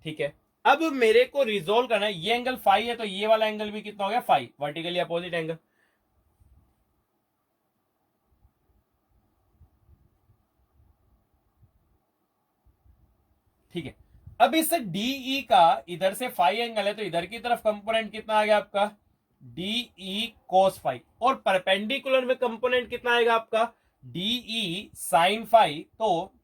ठीक है, अब मेरे को रिजोल्व करना है, ये एंगल फाई है, तो ये वाला एंगल भी कितना हो गया फाई, वर्टिकली अपोजिट एंगल। ठीक है, अब इस डीई का इधर से फाई एंगल है, तो इधर की तरफ कंपोनेंट कितना आ गया आपका डीई कोस फाई, और परपेंडिकुलर में कंपोनेंट कितना आएगा आपका डीई साइन फाई। तो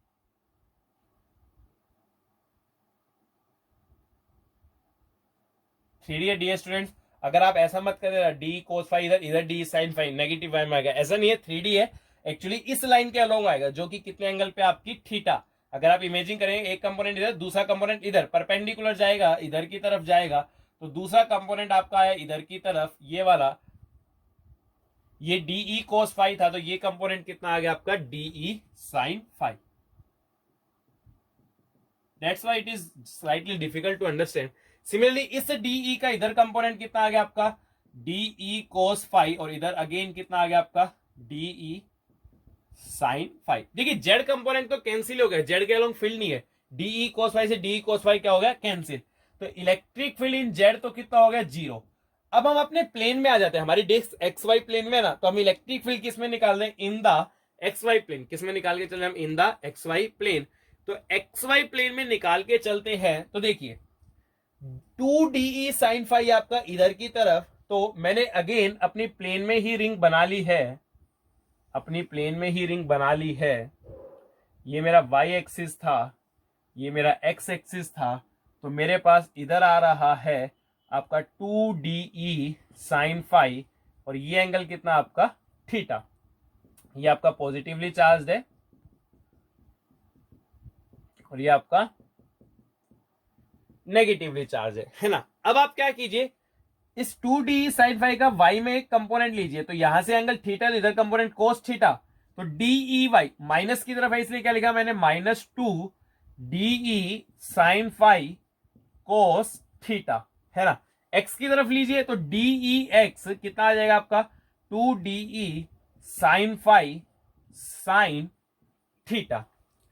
थ्री डी स्टूडेंट्स, अगर आप ऐसा मत करें डी कोस फाई इधर, इधर D sine phi negative Y में आएगा, ऐसा नहीं है, 3D है एक्चुअली। इस लाइन के अलोंग आएगा, जो कि कितने एंगल पे आपकी थीटा। अगर आप इमेजिन करेंगे एक कंपोनेंट इधर, दूसरा कंपोनेंट इधर, परपेंडिकुलर जाएगा, इधर की तरफ जाएगा, तो दूसरा कंपोनेंट आपका आया इधर की तरफ, ये वाला, ये डीई कोस फाई था, तो ये कंपोनेंट कितना आ गया आपका DE sine phi. That's why it is slightly difficult to understand. Similarly इस डीई का इधर कंपोनेंट कितना आ गया आपका DE cos फाई, और इधर अगेन कितना आ गया आपका DE sin फाई। देखिए जेड कंपोनेंट तो कैंसिल हो गया, जेड के अलोंग फील्ड नहीं है, DE cos फाई से DE cos फाई क्या हो गया कैंसिल, तो इलेक्ट्रिक फील्ड इन जेड तो कितना हो गया 0। अब हम अपने प्लेन में आ जाते हैं, हमारी डिस्क एक्स वाई प्लेन में ना, तो हम इलेक्ट्रिक फील्ड किस में निकाल रहे हैं, in the X Y plane. किस में निकाल के चल रहे हैं हम, in the X Y plane. तो एक्स वाई प्लेन में निकाल के चलते हैं, तो देखिए 2DE sin फाई आपका इधर की तरफ, तो मैंने अगेन अपनी प्लेन में ही रिंग बना ली है, अपनी प्लेन में ही रिंग बना ली है। ये मेरा y एक्सिस था, ये मेरा x एक्सिस था, तो मेरे पास इधर आ रहा है आपका 2DE sin फाई, और ये एंगल कितना आपका थीटा। ये आपका पॉजिटिवली चार्ज है और ये आपका नेगेटिवली चार्ज है ना। अब आप क्या कीजिए, इस 2DE sin फाई का y में एक कंपोनेंट लीजिए, तो यहां से एंगल थीटा, इधर कंपोनेंट कोस थीटा, तो DEY माइनस की तरफ है, इसलिए क्या लिखा मैंने -2DE sin phi cos theta, है ना। x की तरफ लीजिए तो DEX कितना आ जाएगा आपका 2DE sin phi sin theta,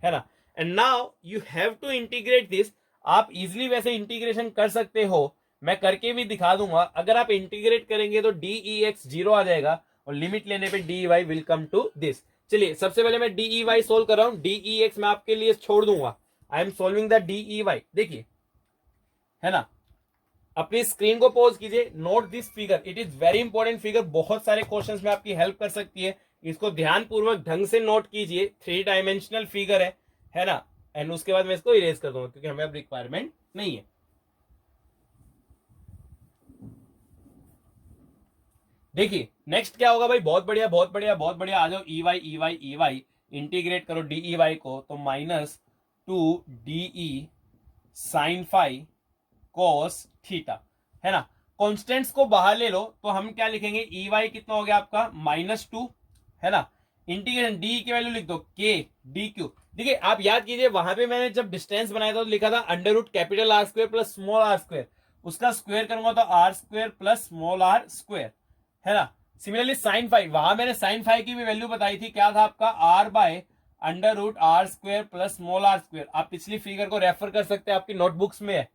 है ना। And now you have to integrate this. आप इजिली वैसे इंटीग्रेशन कर सकते हो, मैं करके भी दिखा दूंगा। अगर आप इंटीग्रेट करेंगे तो DEX 0 आ जाएगा, और लिमिट लेने पे DEY will come to this. चलिए सबसे पहले मैं DEY सोल्व कर रहा हूं, DEX मैं आपके लिए छोड़ दूंगा। I am solving the DEY। देखिए, है ना, अपनी स्क्रीन को पॉज कीजिए, note this figure, it is very important figure, बहुत सारे क्वेश्चंस में आपकी हेल्प कर सकती है। इसको ध्यानपूर्वक ढंग से नोट कीजिए, 3 डायमेंशनल फिगर है ना। एंड उसके बाद मैं इसको इरेज कर दूंगा क्योंकि हमें अब रिक्वायरमेंट नहीं है। देखिए नेक्स्ट क्या होगा भाई, बहुत बढ़िया बहुत बढ़िया बहुत बढ़िया, आ जाओ EY इंटीग्रेट करो DEY को, तो -2DE sin phi cos theta, है ना। कॉन्स्टेंट्स को बाहर ले लो तो हम क्या लिखेंगे, EY कितना हो गया आपका -2, है ना। इंटीग्रेशन डी की वैल्यू लिख दो KDQ। देखिए आप याद कीजिए, वहां पे मैंने जब डिस्टेंस बनाया था तो लिखा था √ capital R square plus small r square, उसका स्क्वायर करूंगा तो R square plus small r square, है ना। सिमिलरली साइन फाई, वहां मैंने साइन फाई की भी वैल्यू बताई थी, क्या था आपका R by √ square plus small r square. आप पिछली फिगर को रेफर कर सकते हैं, आपकी नोटबुक्स में है।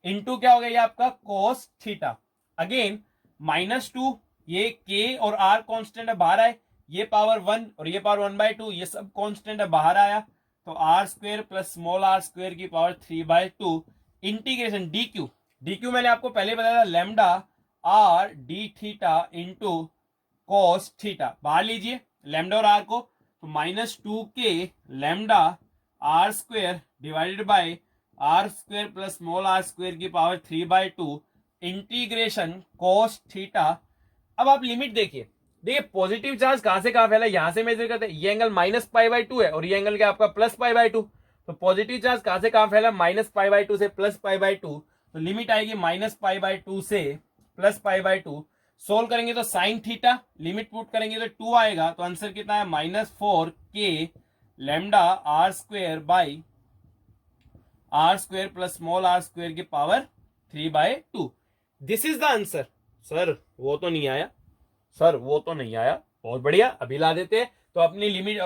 इनटू क्या हो गया ये आपका कोस थीटा, अगेन -2, ये K और R कांस्टेंट है बाहर आए, ये पावर 1 और ये पावर 1/2, ये सब कांस्टेंट है बाहर आया, तो R square plus small r square की पावर 3/2 इंटीग्रेशन DQ मैंने आपको पहले बताया था lambda R D theta into cos theta, बाहर लीजिए लैम्डा और R को, तो -2K lambda R square divided by R square plus small r square की पावर 3/2 इंटीग्रेशन कोस थीटा। अब आप लिमिट देखिए, पॉजिटिव चार्ज कहां से कहां फैला, यहां से मेजर करते हैं, ये एंगल -π/2 है और ये एंगल क्या आपका +π/2, तो पॉजिटिव चार्ज कहां से कहां फैला, -π/2 से +π/2, तो लिमिट आएगी -π/2 से +π/2। सोल्व करेंगे तो साइन थीटा, लिमिट पुट करेंगे तो 2 आएगा, तो आंसर कितना है -4K lambda R square by R square plus small r square की power 3/2। This is the answer. Sir वो तो नहीं आया, सर वो तो नहीं आया, बहुत बढ़िया, अभी ला देते हैं। तो अपनी लिमिट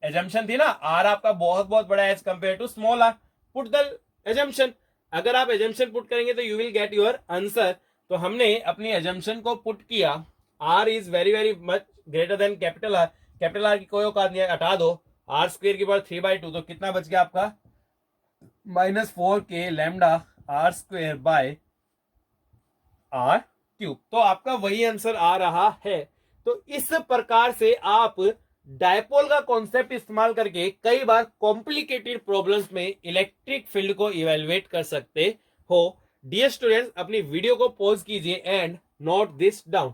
एजम्पशन थी ना, R आपका बहुत बहुत बड़ा है as compared to small r, put the assumption. अगर आप एजम्पशन पुट करेंगे तो you will get your answer. तो हमने अपनी एजम्पशन को पुट किया, R is very very much greater than capital R, capital R की कोई औकात नहीं है, हटा दो, R स्क्वायर की पावर 3/2, तो कितना बच गया आपका -4K lambda R square by R cube. तो आपका वही आंसर आ रहा है। तो इस प्रकार से आप डायपोल का कॉन्सेप्ट इस्तेमाल करके कई बार कॉम्प्लिकेटेड प्रॉब्लम्स में इलेक्ट्रिक फील्ड को इवेलुएट कर सकते हो। डियर स्टूडेंट्स, अपनी वीडियो को पॉज कीजिए and note this down.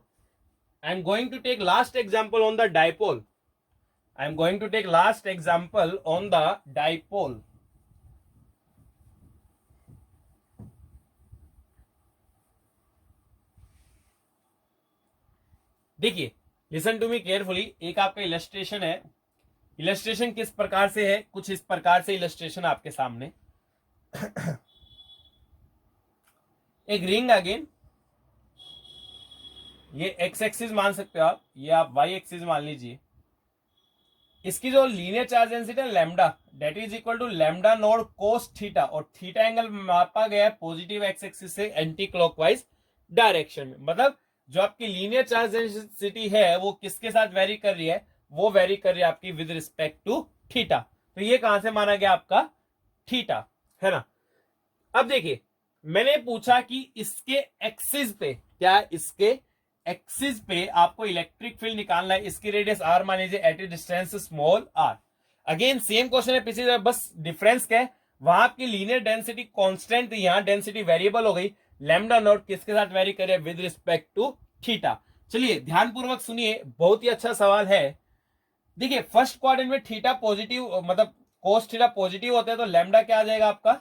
I am going to take last example on the dipole. I am going to take last example on the dipole. देखिए, listen to me carefully, एक आपका illustration है। Illustration किस प्रकार से है, कुछ इस प्रकार से इलस्ट्रेशन आपके सामने। एक रिंग अगेन, ये एक्स एक्सिस मान सकते हो आप, ये आप वाई एक्सिस मान लीजिए। इसकी जो लीनियर चार्ज डेंसिटी है lambda, that is equal to lambda naught cos theta, और थीटा एंगल मापा गया है पॉजिटिव एक्स एक्सिस से एंटी क्लॉकवाइज डायरेक्शन में। मतलब जो आपकी लीनियर चार्ज डेंसिटी है वो किसके साथ वेरी कर रही है, वो वेरी कर रही है आपकी विद रिस्पेक्ट टू थीटा। तो ये कहां से माना गया आपका थीटा, है ना। अब देखिए मैंने पूछा कि इसके एक्सिस पे, क्या इसके एक्सिस पे आपको इलेक्ट्रिक फील्ड निकालना है, इसकी रेडियस आर मान लीजिए at a distance small R. Again same question है पिछली तरह, बस डिफरेंस क्या है, वहां आपकी लीनियर डेंसिटी कांस्टेंट थी, यहां डेंसिटी वेरिएबल हो गई। लैम्डा नॉट किसके साथ वेरी करे, विद रिस्पेक्ट टू थीटा। चलिए ध्यानपूर्वक सुनिए, बहुत ही अच्छा सवाल है। देखिए फर्स्ट क्वाड्रेंट में थीटा पॉजिटिव, मतलब कोस थीटा पॉजिटिव होता है, तो लैम्डा क्या आ जाएगा आपका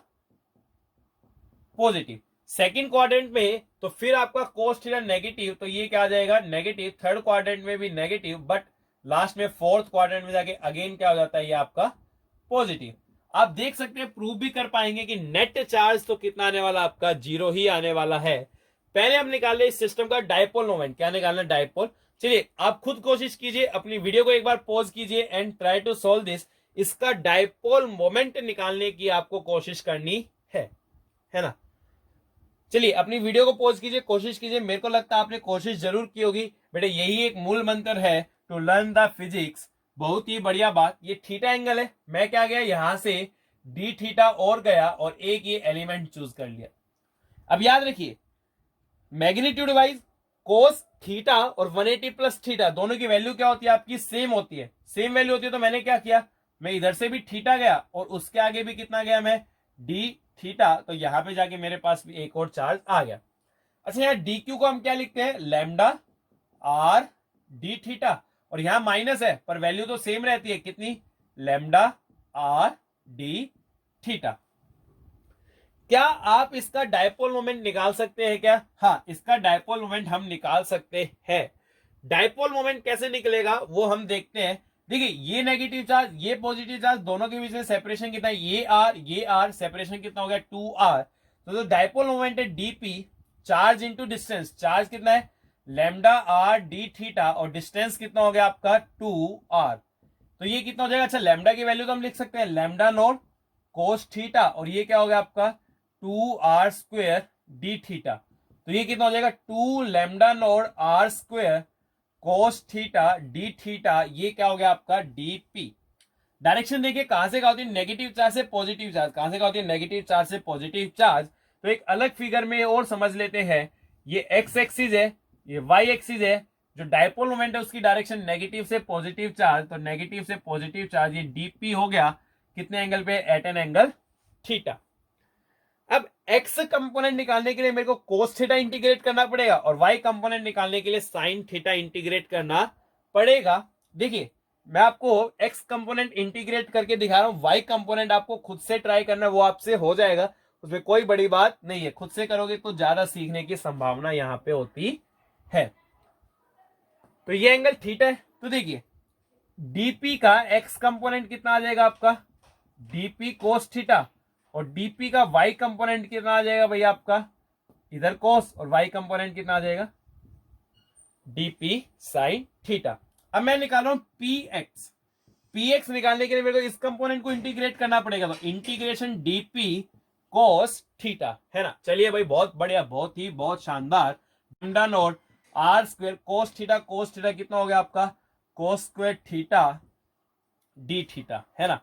पॉजिटिव। सेकंड क्वाड्रेंट में तो फिर आपका कोस थीटा नेगेटिव, तो ये क्या आ जाएगा नेगेटिव। थर्ड क्वाड्रेंट में भी नेगेटिव, बट लास्ट में फोर्थ क्वाड्रेंट में जाके अगेन क्या हो जाता है, ये आपका पॉजिटिव। आप देख सकते हैं, प्रूव भी कर पाएंगे कि नेट चार्ज तो कितना आने वाला आपका जीरो ही आने वाला है। पहले हम निकाल ले इस सिस्टम का डायपोल मोमेंट, क्या निकालना डायपोल। चलिए आप खुद कोशिश कीजिए, अपनी वीडियो को एक बार पॉज कीजिए and try to solve this. इसका डायपोल मोमेंट निकालने की आपको कोशिश करनी है ना। चलिए अपनी वीडियो को पॉज कीजिए, कोशिश कीजिए। मेरे को लगता है आपने कोशिश जरूर की होगी बेटे, यही एक मूल मंत्र है टू लर्न द फिजिक्स। बहुत ही बढ़िया बात। ये थीटा एंगल है, मैं क्या गया यहां से डी थीटा और गया और एक ये एलिमेंट चूज कर लिया। अब याद रखिए मैग्नीट्यूड वाइज कोस थीटा और 180 प्लस थीटा दोनों की वैल्यू क्या होती है आपकी, सेम होती है। सेम वैल्यू होती है तो मैंने क्या किया, मैं इधर से भी थीटा गया और उसके आगे भी कितना गया मैं डी थीटा, तो यहां पे जाके मेरे पास भी एक और चार्ज आ गया। अच्छा यहाँ डी क्यू को हम क्या लिखते हैं, लैम्डा आर डी थीटा, और यहां माइनस है पर वैल्यू तो सेम रहती है, कितनी लैम्डा आर डी थीटा। क्या आप इसका डायपोल मोमेंट निकाल सकते हैं क्या, हाँ इसका डायपोल मोमेंट हम निकाल सकते हैं। डायपोल मोमेंट कैसे निकलेगा वो हम देखते हैं। देखिए ये नेगेटिव चार्ज ये पॉजिटिव चार्ज दोनों के बीच में सेपरेशन कितना है, ये आर सेपरेशन कितना हो गया 2r। तो जो डायपोल मोमेंट है DP, charge into distance, charge कितना है लैम्डा आर डी थीटा, और डिस्टेंस कितना हो गया आपका 2r। तो ये कितना हो जाएगा, अच्छा लैम्डा की वैल्यू तो हम लिख सकते हैं लैम्डा नोट कोस थीटा, और ये क्या हो गया आपका 2r स्क्वेयर डी थीटा। तो ये कितना हो जाएगा 2 lambda naught R square cos theta D theta, ये क्या हो गया आपका डीपी। डायरेक्शन देखिए कहां से क्या होती है, नेगेटिव चार्ज से पॉजिटिव चार्ज, कहां से क्या होती है नेगेटिव चार्ज से पॉजिटिव चार्ज। तो एक अलग फिगर में और समझ लेते हैं, ये एक्स एक्सिस है, ये वाई एक्सिस है, जो डायपोल मोमेंट है उसकी डायरेक्शन नेगेटिव से पॉजिटिव चार्ज, तो नेगेटिव से पॉजिटिव चार्ज ये डीपी हो गया कितने एंगल पे, एट एन एंगल थीटा। अब एक्स कंपोनेंट निकालने के लिए मेरे को कोस थीटा इंटीग्रेट करना पड़ेगा, और वाई कंपोनेंट निकालने के लिए साइन थीटा इंटीग्रेट करना पड़ेगा। देखिए मैं आपको एक्स कंपोनेंट इंटीग्रेट करके दिखा रहा हूं, वाई कंपोनेंट आपको खुद से ट्राई करना, वो आपसे हो जाएगा, उसमें कोई बड़ी बात नहीं है। खुद से करोगे तो ज्यादा सीखने की संभावना यहां पे होती है। तो ये एंगल थीटा है, तो देखिए डीपी का एक्स कंपोनेंट कितना आ जाएगा आपका डीपी कोस थीटा, और डीपी का वाई कंपोनेंट कितना आ जाएगा भैया आपका इधर कोस, और वाई कंपोनेंट कितना आ जाएगा डीपी साइन थीटा। अब मैं निकाल रहा हूं पी एक्स निकालने के लिए मेरे को इस कंपोनेंट को इंटीग्रेट करना पड़ेगा, तो इंटीग्रेशन डीपी कोस थीटा, है ना। चलिए भाई बहुत बढ़िया, बहुत शानदार। Lambda naught R square cos theta कितना हो गया आपका cos square theta D theta, है ना।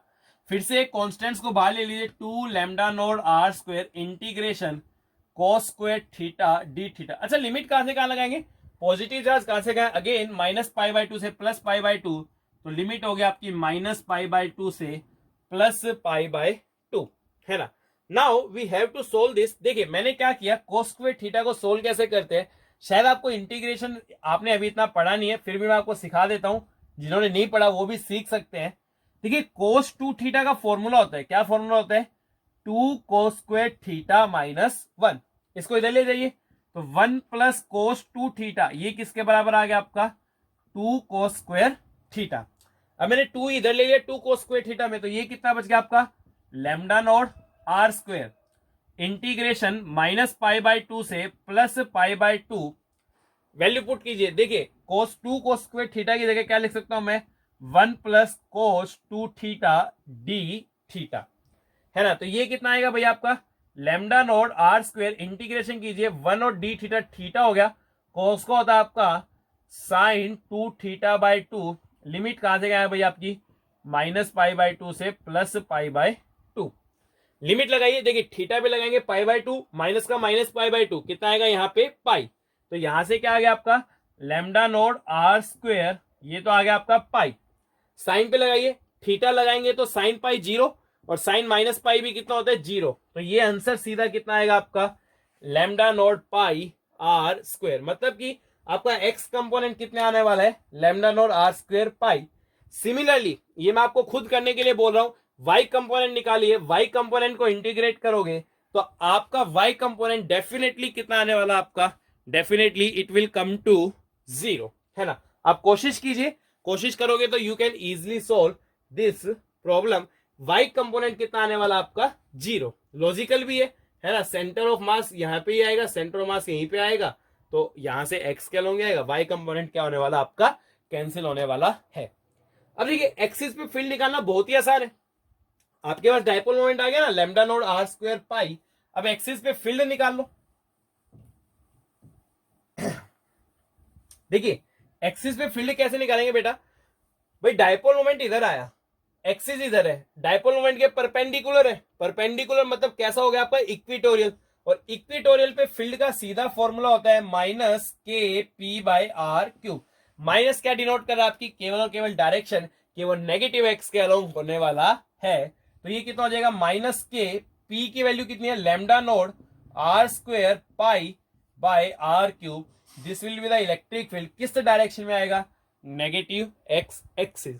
फिर से कॉन्स्टेंट्स को बाहर ले लीजिए, 2 lambda naught R square integration cos square theta D theta. अच्छा लिमिट कहां से कहां लगाएंगे, पॉजिटिव चार्ज कहां से कहां, अगेन -π/2 से +π/2, तो लिमिट हो गया आपकी -π/2 से +π/2, है ना। Now we have to solve this. देखिए मैंने क्या किया, कोस स्क्वायर थीटा को सोल्व कैसे करते हैं, शायद आपको इंटीग्रेशन आपने अभी इतना पढ़ा नहीं है, फिर भी मैं आपको सिखा देता हूं, जिन्होंने नहीं पढ़ा वो भी सीख सकते हैं। देखिए कोस 2 थीटा का फॉर्मूला होता है, क्या फॉर्मूला होता है 2 कोस स्क्वायर थीटा -1। इसको इधर ले जाइए, तो 1 प्लस कोस 2 थीटा, ये किसके बराबर आ गया आपका 2 कोस स्क्वायर थीटा। अब मैंने 2 इधर ले लिया 2 कोस स्क्वायर थीटा में, तो ये कितना बच गया आपका lambda naught R square integration -π/2 से +π/2 वैल्यू पुट कीजिए, देखिए cos 2 cos स्क्वायर थीटा की जगह क्या लिख सकता हूं मैं, 1 plus cos 2 theta D theta, है ना। तो ये कितना आएगा भैया आपका lambda naught R square, integration कीजिए 1 और डी थीटा, थीटा हो गया, cos का होता है आपका साइन 2 थीटा बाई 2, लिमिट कहां से गया है भैया आपकी -π/2 से +π/2, लिमिट लगाइए, देखिए थीटा पे लगाएंगे π/2, माइनस का -π/2 कितना आएगा यहाँ पे पाई, तो यहां से क्या आ गया आपका लैम्डा नॉट आर स्क्वायर, ये तो आ गया आपका पाई, साइन पे लगाइए, थीटा लगाएंगे तो साइन पाई 0 और साइन माइनस पाई भी कितना होता है 0, तो ये आंसर सीधा कितना आएगा आपका lambda naught pi R square, मतलब कि आपका एक्स कंपोनेंट कितने आने वाला है lambda naught R square pi. Similarly ये मैं आपको खुद करने के लिए बोल रहा हूं, वाई कंपोनेंट निकालिए, वाई कंपोनेंट को इंटीग्रेट करोगे तो आपका वाई कंपोनेंट डेफिनेटली कितना आने वाला आपका, definitely it will come to 0, है ना। आप कोशिश कीजिए, कोशिश करोगे तो you can easily solve this problem. Y component कितना आने वाला आपका 0, लॉजिकल भी है ना, सेंटर ऑफ मास यहां पे ही आएगा, सेंटर ऑफ मास यहीं पे आएगा, तो यहां से एक्स क्या होंगे आएगा, वाई कंपोनेंट क्या होने वाला आपका कैंसिल होने वाला है। अब देखिए एक्सिस पे फील्ड निकालना बहुत ही आसान है, आपके पास डायपोल मोमेंट आ गया ना lambda naught R square pi, अब एक्सिस पे फील्ड निकाल लो। देखिए एक्सिस पे फील्ड कैसे निकालेंगे बेटा, भाई डायपोल मोमेंट इधर आया, एक्सिस इधर है, डायपोल मोमेंट के परपेंडिकुलर है, परपेंडिकुलर मतलब कैसा हो गया आपका इक्विटोरियल, और इक्विटोरियल पे फील्ड का सीधा फॉर्मूला होता है -kp/r³। माइनस क्या डिनोट कर रहा है आपकी केवल और केवल डायरेक्शन, कि वो नेगेटिव एक्स के अलोंग होने वाला है, तो ये कितना हो जाएगा -k, p की वैल्यू कितनी है lambda naught R square π/r³, this will be the electric field, किस डायरेक्शन में आएगा negative X axis.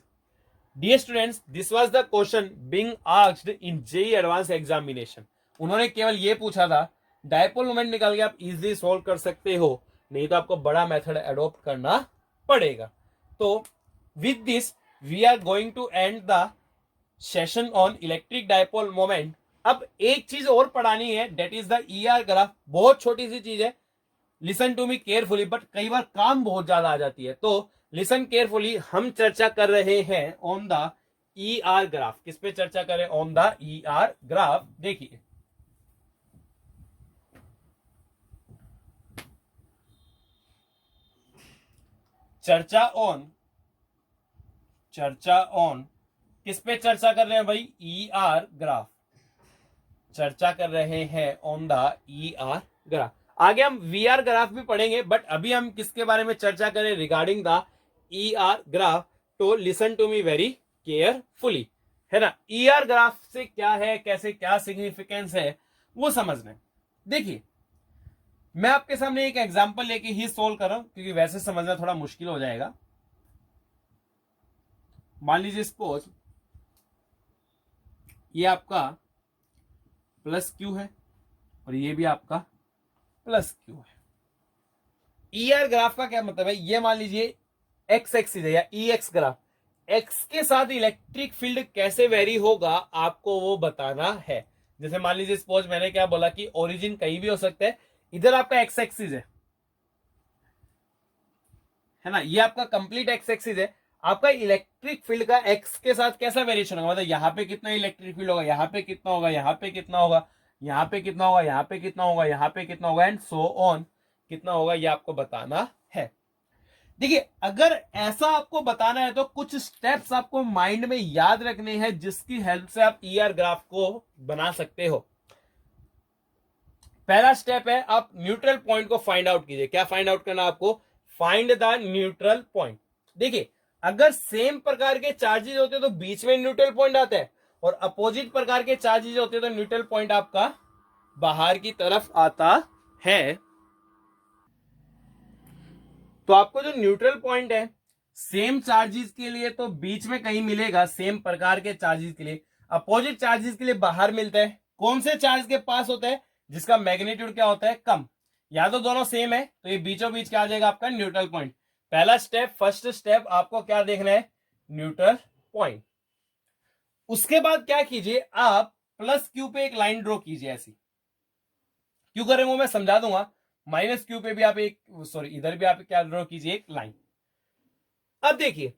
Dear students, this was the question being asked in JEE advance examination, उन्होंने केवल ये पूछा था, डायपोल मोमेंट निकाल के आप इजीली सॉल्व कर सकते हो, नहीं तो आपको बड़ा मेथड अडॉप्ट करना पड़ेगा। तो with this we are going to end the session on electric dipole moment. अब एक चीज और पढ़ानी है, that is the E R graph, बहुत छोटी सी चीज है, listen to me carefully, but कई बार काम बहुत ज्यादा आ जाती है, तो लिसन केयरफुली। हम चर्चा कर रहे हैं on the E R graph, किस पे चर्चा करें on the E R graph, देखिए चर्चा ऑन किस पे चर्चा कर रहे हैं भाई, ई आर ग्राफ, चर्चा कर रहे हैं on the E R graph. आगे हम वी आर ग्राफ भी पढ़ेंगे, बट अभी हम किसके बारे में चर्चा करें regarding the E R graph, तो listen to me very carefully, है ना। ई आर ग्राफ से क्या है, कैसे क्या सिग्निफिकेंस है वो समझना है। देखिए मैं आपके सामने एक एग्जांपल लेके ही सोल्व कर रहा हूं, क्योंकि वैसे समझना थोड़ा मुश्किल हो जाएगा। मान लीजिए सपोज ये आपका प्लस क्यू है और ये भी आपका प्लस क्यू है। ई आर ग्राफ का क्या मतलब है, ये मान लीजिए एक्स एक्सिस है या ई एक्स ग्राफ, एक्स के साथ इलेक्ट्रिक फील्ड कैसे वेरी होगा आपको वो बताना है। जैसे मान लीजिए सपोज मैंने क्या बोला कि ओरिजिन कहीं भी हो सकता है, इधर आपका एक्स एक्सिस है ना, ये आपका कंप्लीट एक्स एक्सिस है, आपका इलेक्ट्रिक फील्ड का एक्स के साथ कैसा वेरिएशन होगा, मतलब यहाँ पे कितना इलेक्ट्रिक फील्ड होगा, यहाँ पे कितना होगा, यहाँ पे कितना होगा, यहाँ पे कितना होगा, यहाँ पे कितना होगा, यहाँ पे कितना होगा, एंड सो ऑन कितना होगा, ये आपको बताना है। देखिए अगर ऐसा आपको बताना है तो कुछ स्टेप्स आपको माइंड में याद रखने हैं, जिसकी हेल्प से आप ई आर ग्राफ को बना सकते हो। पहला स्टेप है आप न्यूट्रल पॉइंट को फाइंड आउट कीजिए। क्या फाइंड आउट करना आपको, फाइंड द न्यूट्रल पॉइंट। देखिए अगर सेम प्रकार के चार्जेस होते तो बीच में न्यूट्रल पॉइंट आता है, और अपोजिट प्रकार के चार्जेस होते तो न्यूट्रल पॉइंट आपका बाहर की तरफ आता है। तो आपको जो न्यूट्रल पॉइंट है सेम चार्जेस के लिए तो बीच में कहीं मिलेगा, सेम प्रकार के चार्जेस के लिए, अपोजिट चार्जेस के लिए बाहर मिलता है। कौन से चार्ज के पास होता है, जिसका मैग्नीट्यूड क्या होता है कम, या तो दोनों सेम है तो ये बीचों बीच क्या आ जाएगा आपका न्यूट्रल पॉइंट। पहला स्टेप, फर्स्ट स्टेप आपको क्या देखना है, न्यूट्रल पॉइंट। उसके बाद क्या कीजिए, आप प्लस क्यू पे एक लाइन ड्रॉ कीजिए, ऐसी क्यों करें वो मैं समझा दूंगा, माइनस क्यू पे भी आप एक सॉरी इधर भी आप क्या ड्रॉ कीजिए, एक लाइन। अब देखिए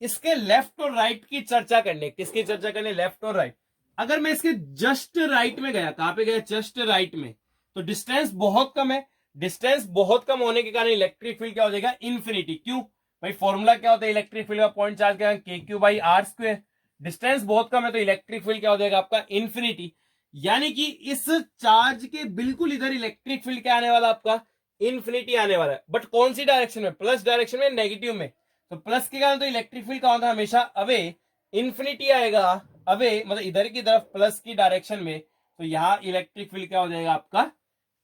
इसके लेफ्ट और राइट की चर्चा करने, किसकी चर्चा करने, लेफ्ट और राइट। अगर मैं इसके जस्ट राइट में गया, कहां पे गया, जस्ट राइट में, तो डिस्टेंस बहुत कम है। डिस्टेंस बहुत कम होने के कारण इलेक्ट्रिक फील्ड क्या हो जाएगा, इन्फिनिटी। क्यों भाई, फॉर्मूला क्या होता है इलेक्ट्रिक फील्ड का, पॉइंट चार्ज का K Q by R square. Distance बहुत कम है तो इलेक्ट्रिक फील्ड क्या हो जाएगा आपका, इन्फिनिटी। यानी कि इस चार्ज के बिल्कुल इधर इलेक्ट्रिक फील्ड क्या आने वाला आपका, इन्फिनिटी आने वाला है। बट कौन सी डायरेक्शन में, प्लस डायरेक्शन में, नेगेटिव में। तो प्लस के कारण तो इलेक्ट्रिक फील्ड का होता है हमेशा अवे, इन्फिनिटी आएगा अवे, मतलब इधर की तरफ प्लस की डायरेक्शन में, तो यहां इलेक्ट्रिक फील्ड क्या हो जाएगा आपका,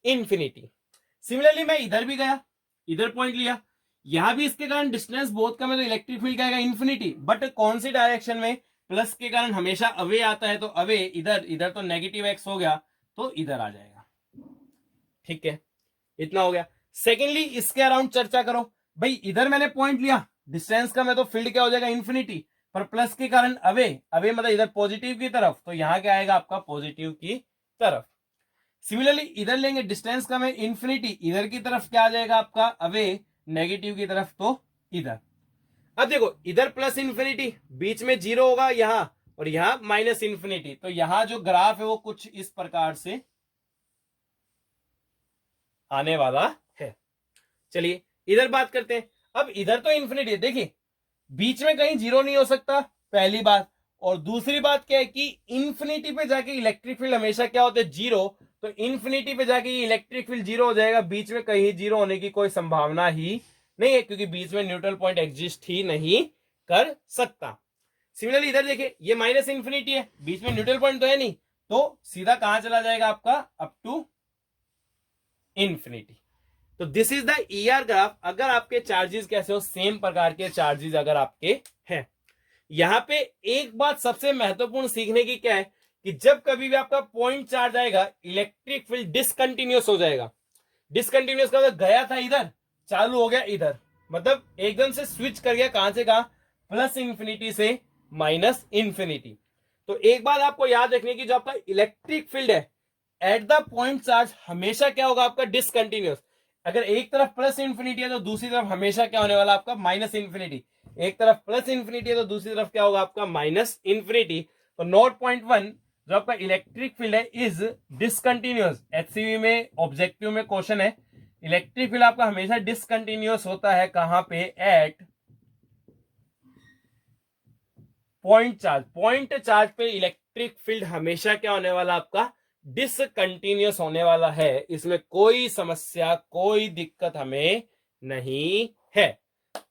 इन्फिनिटी। सिमिलरली मैं इधर भी गया, इधर पॉइंट लिया, यहां भी इसके कारण डिस्टेंस बहुत कम है तो इलेक्ट्रिक फील्ड क्या आएगा, इन्फिनिटी। बट कौन सी डायरेक्शन में, प्लस के कारण हमेशा अवे आता है, तो अवे इधर, इधर तो नेगेटिव एक्स हो गया तो इधर आ जाएगा। ठीक है, इतना हो गया। सेकेंडली इसके अराउंड चर्चा करो। भाई इधर मैंने पॉइंट लिया, डिस्टेंस कम है तो फील्ड क्या हो जाएगा, इन्फिनिटी। पर प्लस के कारण अवे, अवे मतलब इधर पॉजिटिव की तरफ, तो यहां क्या आएगा आपका, पॉजिटिव की तरफ। सिमिलरली इधर लेंगे, डिस्टेंस कम है, इन्फिनिटी, इधर की तरफ क्या आ जाएगा आपका, अवे, नेगेटिव की तरफ, तो इधर। अब देखो इधर प्लस इन्फिनिटी, बीच में जीरो होगा यहां, और यहां माइनस इन्फिनिटी, तो यहां जो ग्राफ है वो कुछ इस प्रकार से आने वाला है। चलिए इधर बात करते हैं। अब इधर तो इन्फिनिटी, देखिए बीच में कहीं जीरो नहीं हो सकता, पहली बात। और दूसरी बात क्या है कि इन्फिनिटी पे जाके इलेक्ट्रिक फील्ड हमेशा क्या होता है, जीरो। तो इन्फिनिटी पे जाके इलेक्ट्रिक फील्ड जीरो हो जाएगा, बीच में कहीं जीरो होने की कोई संभावना ही नहीं है, क्योंकि बीच में न्यूट्रल पॉइंट एग्जिस्ट ही नहीं कर सकता। सिमिलरली इधर देखिए ये माइनस इन्फिनिटी है, बीच में न्यूट्रल पॉइंट तो है नहीं, तो सीधा कहां चला जाएगा आपका, अप टू इन्फिनिटी। तो this is the E R graph. अगर आपके चार्जेस कैसे हो, सेम प्रकार के चार्जेस अगर आपके हैं। यहां पे एक बात सबसे महत्वपूर्ण सीखने की क्या है कि जब कभी भी आपका पॉइंट चार्ज आएगा, इलेक्ट्रिक फील्ड डिसकंटिन्यूअस हो जाएगा। डिसकंटिन्यूअस का मतलब गया था इधर, चालू हो गया इधर, मतलब एकदम से स्विच कर गया, कहां से कहां, प्लस इंफिनिटी से माइनस इंफिनिटी। तो एक बात आपको याद रखने की, जो आपका इलेक्ट्रिक फील्ड है एट द पॉइंट चार्ज हमेशा क्या होगा आपका, डिसकंटिन्यूअस। अगर एक तरफ प्लस इंफिनिटी है तो दूसरी तरफ हमेशा क्या होने वाला आपका, माइनस इंफिनिटी। एक तरफ प्लस इंफिनिटी है तो दूसरी तरफ क्या होगा आपका, माइनस इंफिनिटी। तो नोट पॉइंट वन, जो आपका इलेक्ट्रिक फील्ड है इज डिसकंटिन्यूअस। एचसीवी में ऑब्जेक्टिव में क्वेश्चन है, इलेक्ट्रिक फील्ड आपका हमेशा डिसकंटिन्यूअस होता है, कहां पे, at point charge. Point charge पे इलेक्ट्रिक फील्ड हमेशा क्या होने वाला आपका, डिसकंटिन्यूअस होने वाला है। इसमें कोई समस्या, कोई दिक्कत हमें नहीं है।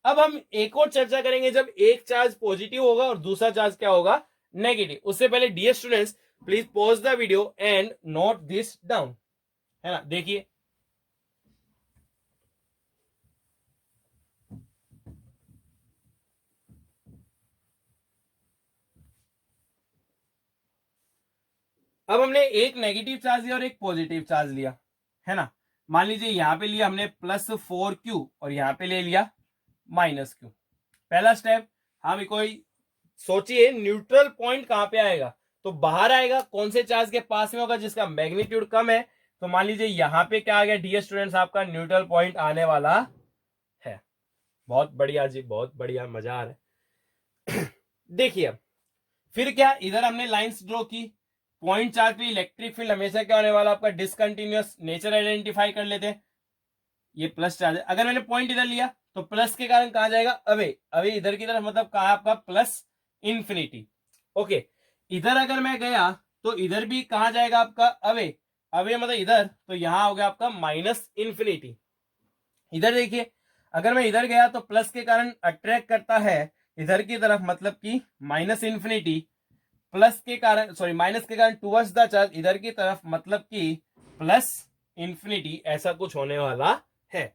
अब हम एक और चर्चा करेंगे, जब एक चार्ज पॉजिटिव होगा और दूसरा चार्ज क्या होगा, नेगेटिव। उससे पहले dear students please pause the video and note this down, है ना। देखिए अब हमने एक नेगेटिव चार्ज लिया और एक पॉजिटिव चार्ज लिया, है ना। मान लीजिए यहां पे लिया हमने +4Q और यहां पे ले लिया -Q। पहला स्टेप, हम कोई सोचिए न्यूट्रल पॉइंट कहां पे आएगा, तो बाहर आएगा, कौन से चार्ज के पास में होगा, जिसका मैग्नीट्यूड कम है। तो मान लीजिए यहां पे क्या आ गया डियर स्टूडेंट्स, आपका न्यूट्रल पॉइंट आने वाला है। बहुत बढ़िया जी, बहुत बढ़िया, मजा आ रहा है। देखिए अब फिर क्या, इधर हमने लाइंस ड्रॉ की। पॉइंट चार्ज पे इलेक्ट्रिक फील्ड हमेशा क्या होने वाला आपका, डिसकंटिन्यूअस। नेचर आइडेंटिफाई कर लेते हैं, ये प्लस चार्ज है। अगर मैंने पॉइंट इधर लिया तो प्लस के कारण कहां जाएगा, अवे, अवे इधर की तरफ, मतलब कहां आपका, प्लस इंफिनिटी। ओके, इधर अगर मैं गया तो इधर भी कहां जाएगा आपका, अवे, अवे मतलब इधर, तो यहां हो गया आपका माइनस इंफिनिटी। इधर देखिए अगर मैं इधर गया तो प्लस के कारण अट्रैक्ट करता है इधर की तरफ, मतलब कि माइनस इंफिनिटी। प्लस के कारण, सॉरी माइनस के कारण टूवर्ड्स द चार्ज इधर की तरफ, मतलब कि प्लस इंफिनिटी, ऐसा कुछ होने वाला है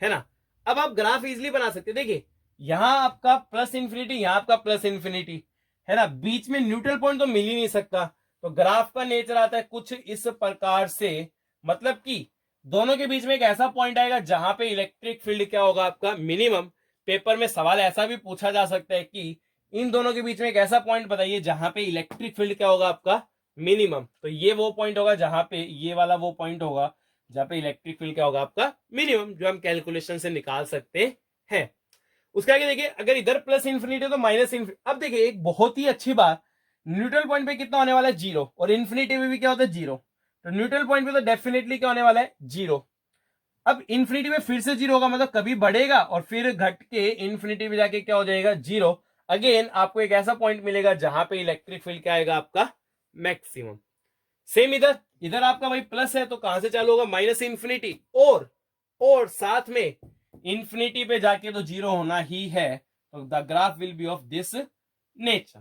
ना। अब आप ग्राफ इजिली बना सकते हैं। देखिए यहां आपका प्लस इंफिनिटी, यहां आपका प्लस इंफिनिटी, है ना। बीच में न्यूट्रल पॉइंट तो मिल ही नहीं सकता, तो ग्राफ का नेचर आता है कुछ इस प्रकार से, मतलब कि दोनों के बीच में एक ऐसा पॉइंट आएगा जहां पे इलेक्ट्रिक फील्ड क्या होगा आपका, मिनिमम। पेपर में सवाल ऐसा भी पूछा जा सकता है कि इन दोनों के बीच में एक ऐसा पॉइंट बताइए जहां पे इलेक्ट्रिक फील्ड क्या होगा आपका, मिनिमम। तो ये वो पॉइंट होगा जहां पे, ये वाला वो पॉइंट होगा जहां पे इलेक्ट्रिक फील्ड क्या होगा आपका मिनिमम, जो हम कैलकुलेशन से निकाल सकते हैं। उसके आगे देखिए, अगर इधर प्लस इन्फिनिटी तो माइनस इन्फिनिटी। अब देखिए एक बहुत ही अच्छी बात, न्यूट्रल पॉइंट पे कितना होने वाला है, जीरो, और इन्फिनिटी में भी क्या होता है, जीरो। तो न्यूट्रल पॉइंट पे तो डेफिनेटली क्या होने वाला है, जीरो। अब इन्फिनिटी में फिर से जीरो होगा, मतलब कभी बढ़ेगा और फिर घट के इन्फिनिटी में जाके क्या हो जाएगा, जीरो। अगेन आपको एक ऐसा पॉइंट मिलेगा जहां पे इलेक्ट्रिक फील्ड क्या आएगा आपका मैक्सिमम। सेम इधर, इधर आपका भाई प्लस है तो कहां से चालू होगा, माइनस इन्फिनिटी, और साथ में इन्फिनिटी पे जाके तो जीरो होना ही है। तो the graph will be of this nature.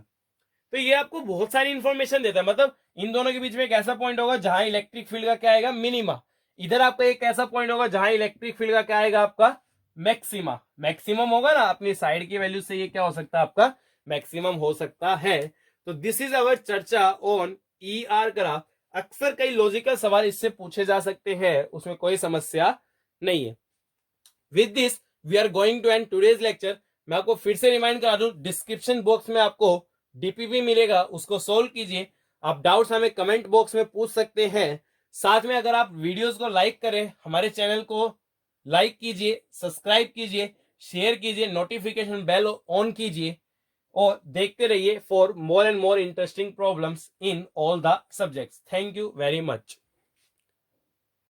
तो ये आपको बहुत सारी इंफॉर्मेशन देता है, मतलब इन दोनों के बीच में एक ऐसा पॉइंट होगा जहां इलेक्ट्रिक फील्ड का क्या आएगा, मिनिमा। इधर आपका एक ऐसा पॉइंट होगा जहां इलेक्ट्रिक फील्ड का क्या आएगा आपका मैक्सिमा। मैक्सिमम होगा ना, अपनी साइड की वैल्यू से ये क्या हो सकता है आपका मैक्सिमम हो सकता है। तो दिस इज अवर चर्चा ऑन ई आर ग्राफ। अक्सर कई लॉजिकल सवाल इससे पूछे जा सकते हैं, उसमें कोई समस्या नहीं है। With this we are going to end today's lecture. मैं आपको फिर से रिमाइंड करा दूं, डिस्क्रिप्शन बॉक्स में आपको डीपीपी मिलेगा, उसको सोल्व कीजिए। आप डाउट्स हमें कमेंट बॉक्स में पूछ सकते हैं। साथ में अगर आप वीडियोस को लाइक करें, हमारे चैनल को लाइक कीजिए, सब्सक्राइब कीजिए, शेयर कीजिए, नोटिफिकेशन बेल ऑन कीजिए, और देखते रहिए for more and more interesting problems in all the subjects. Thank you very much.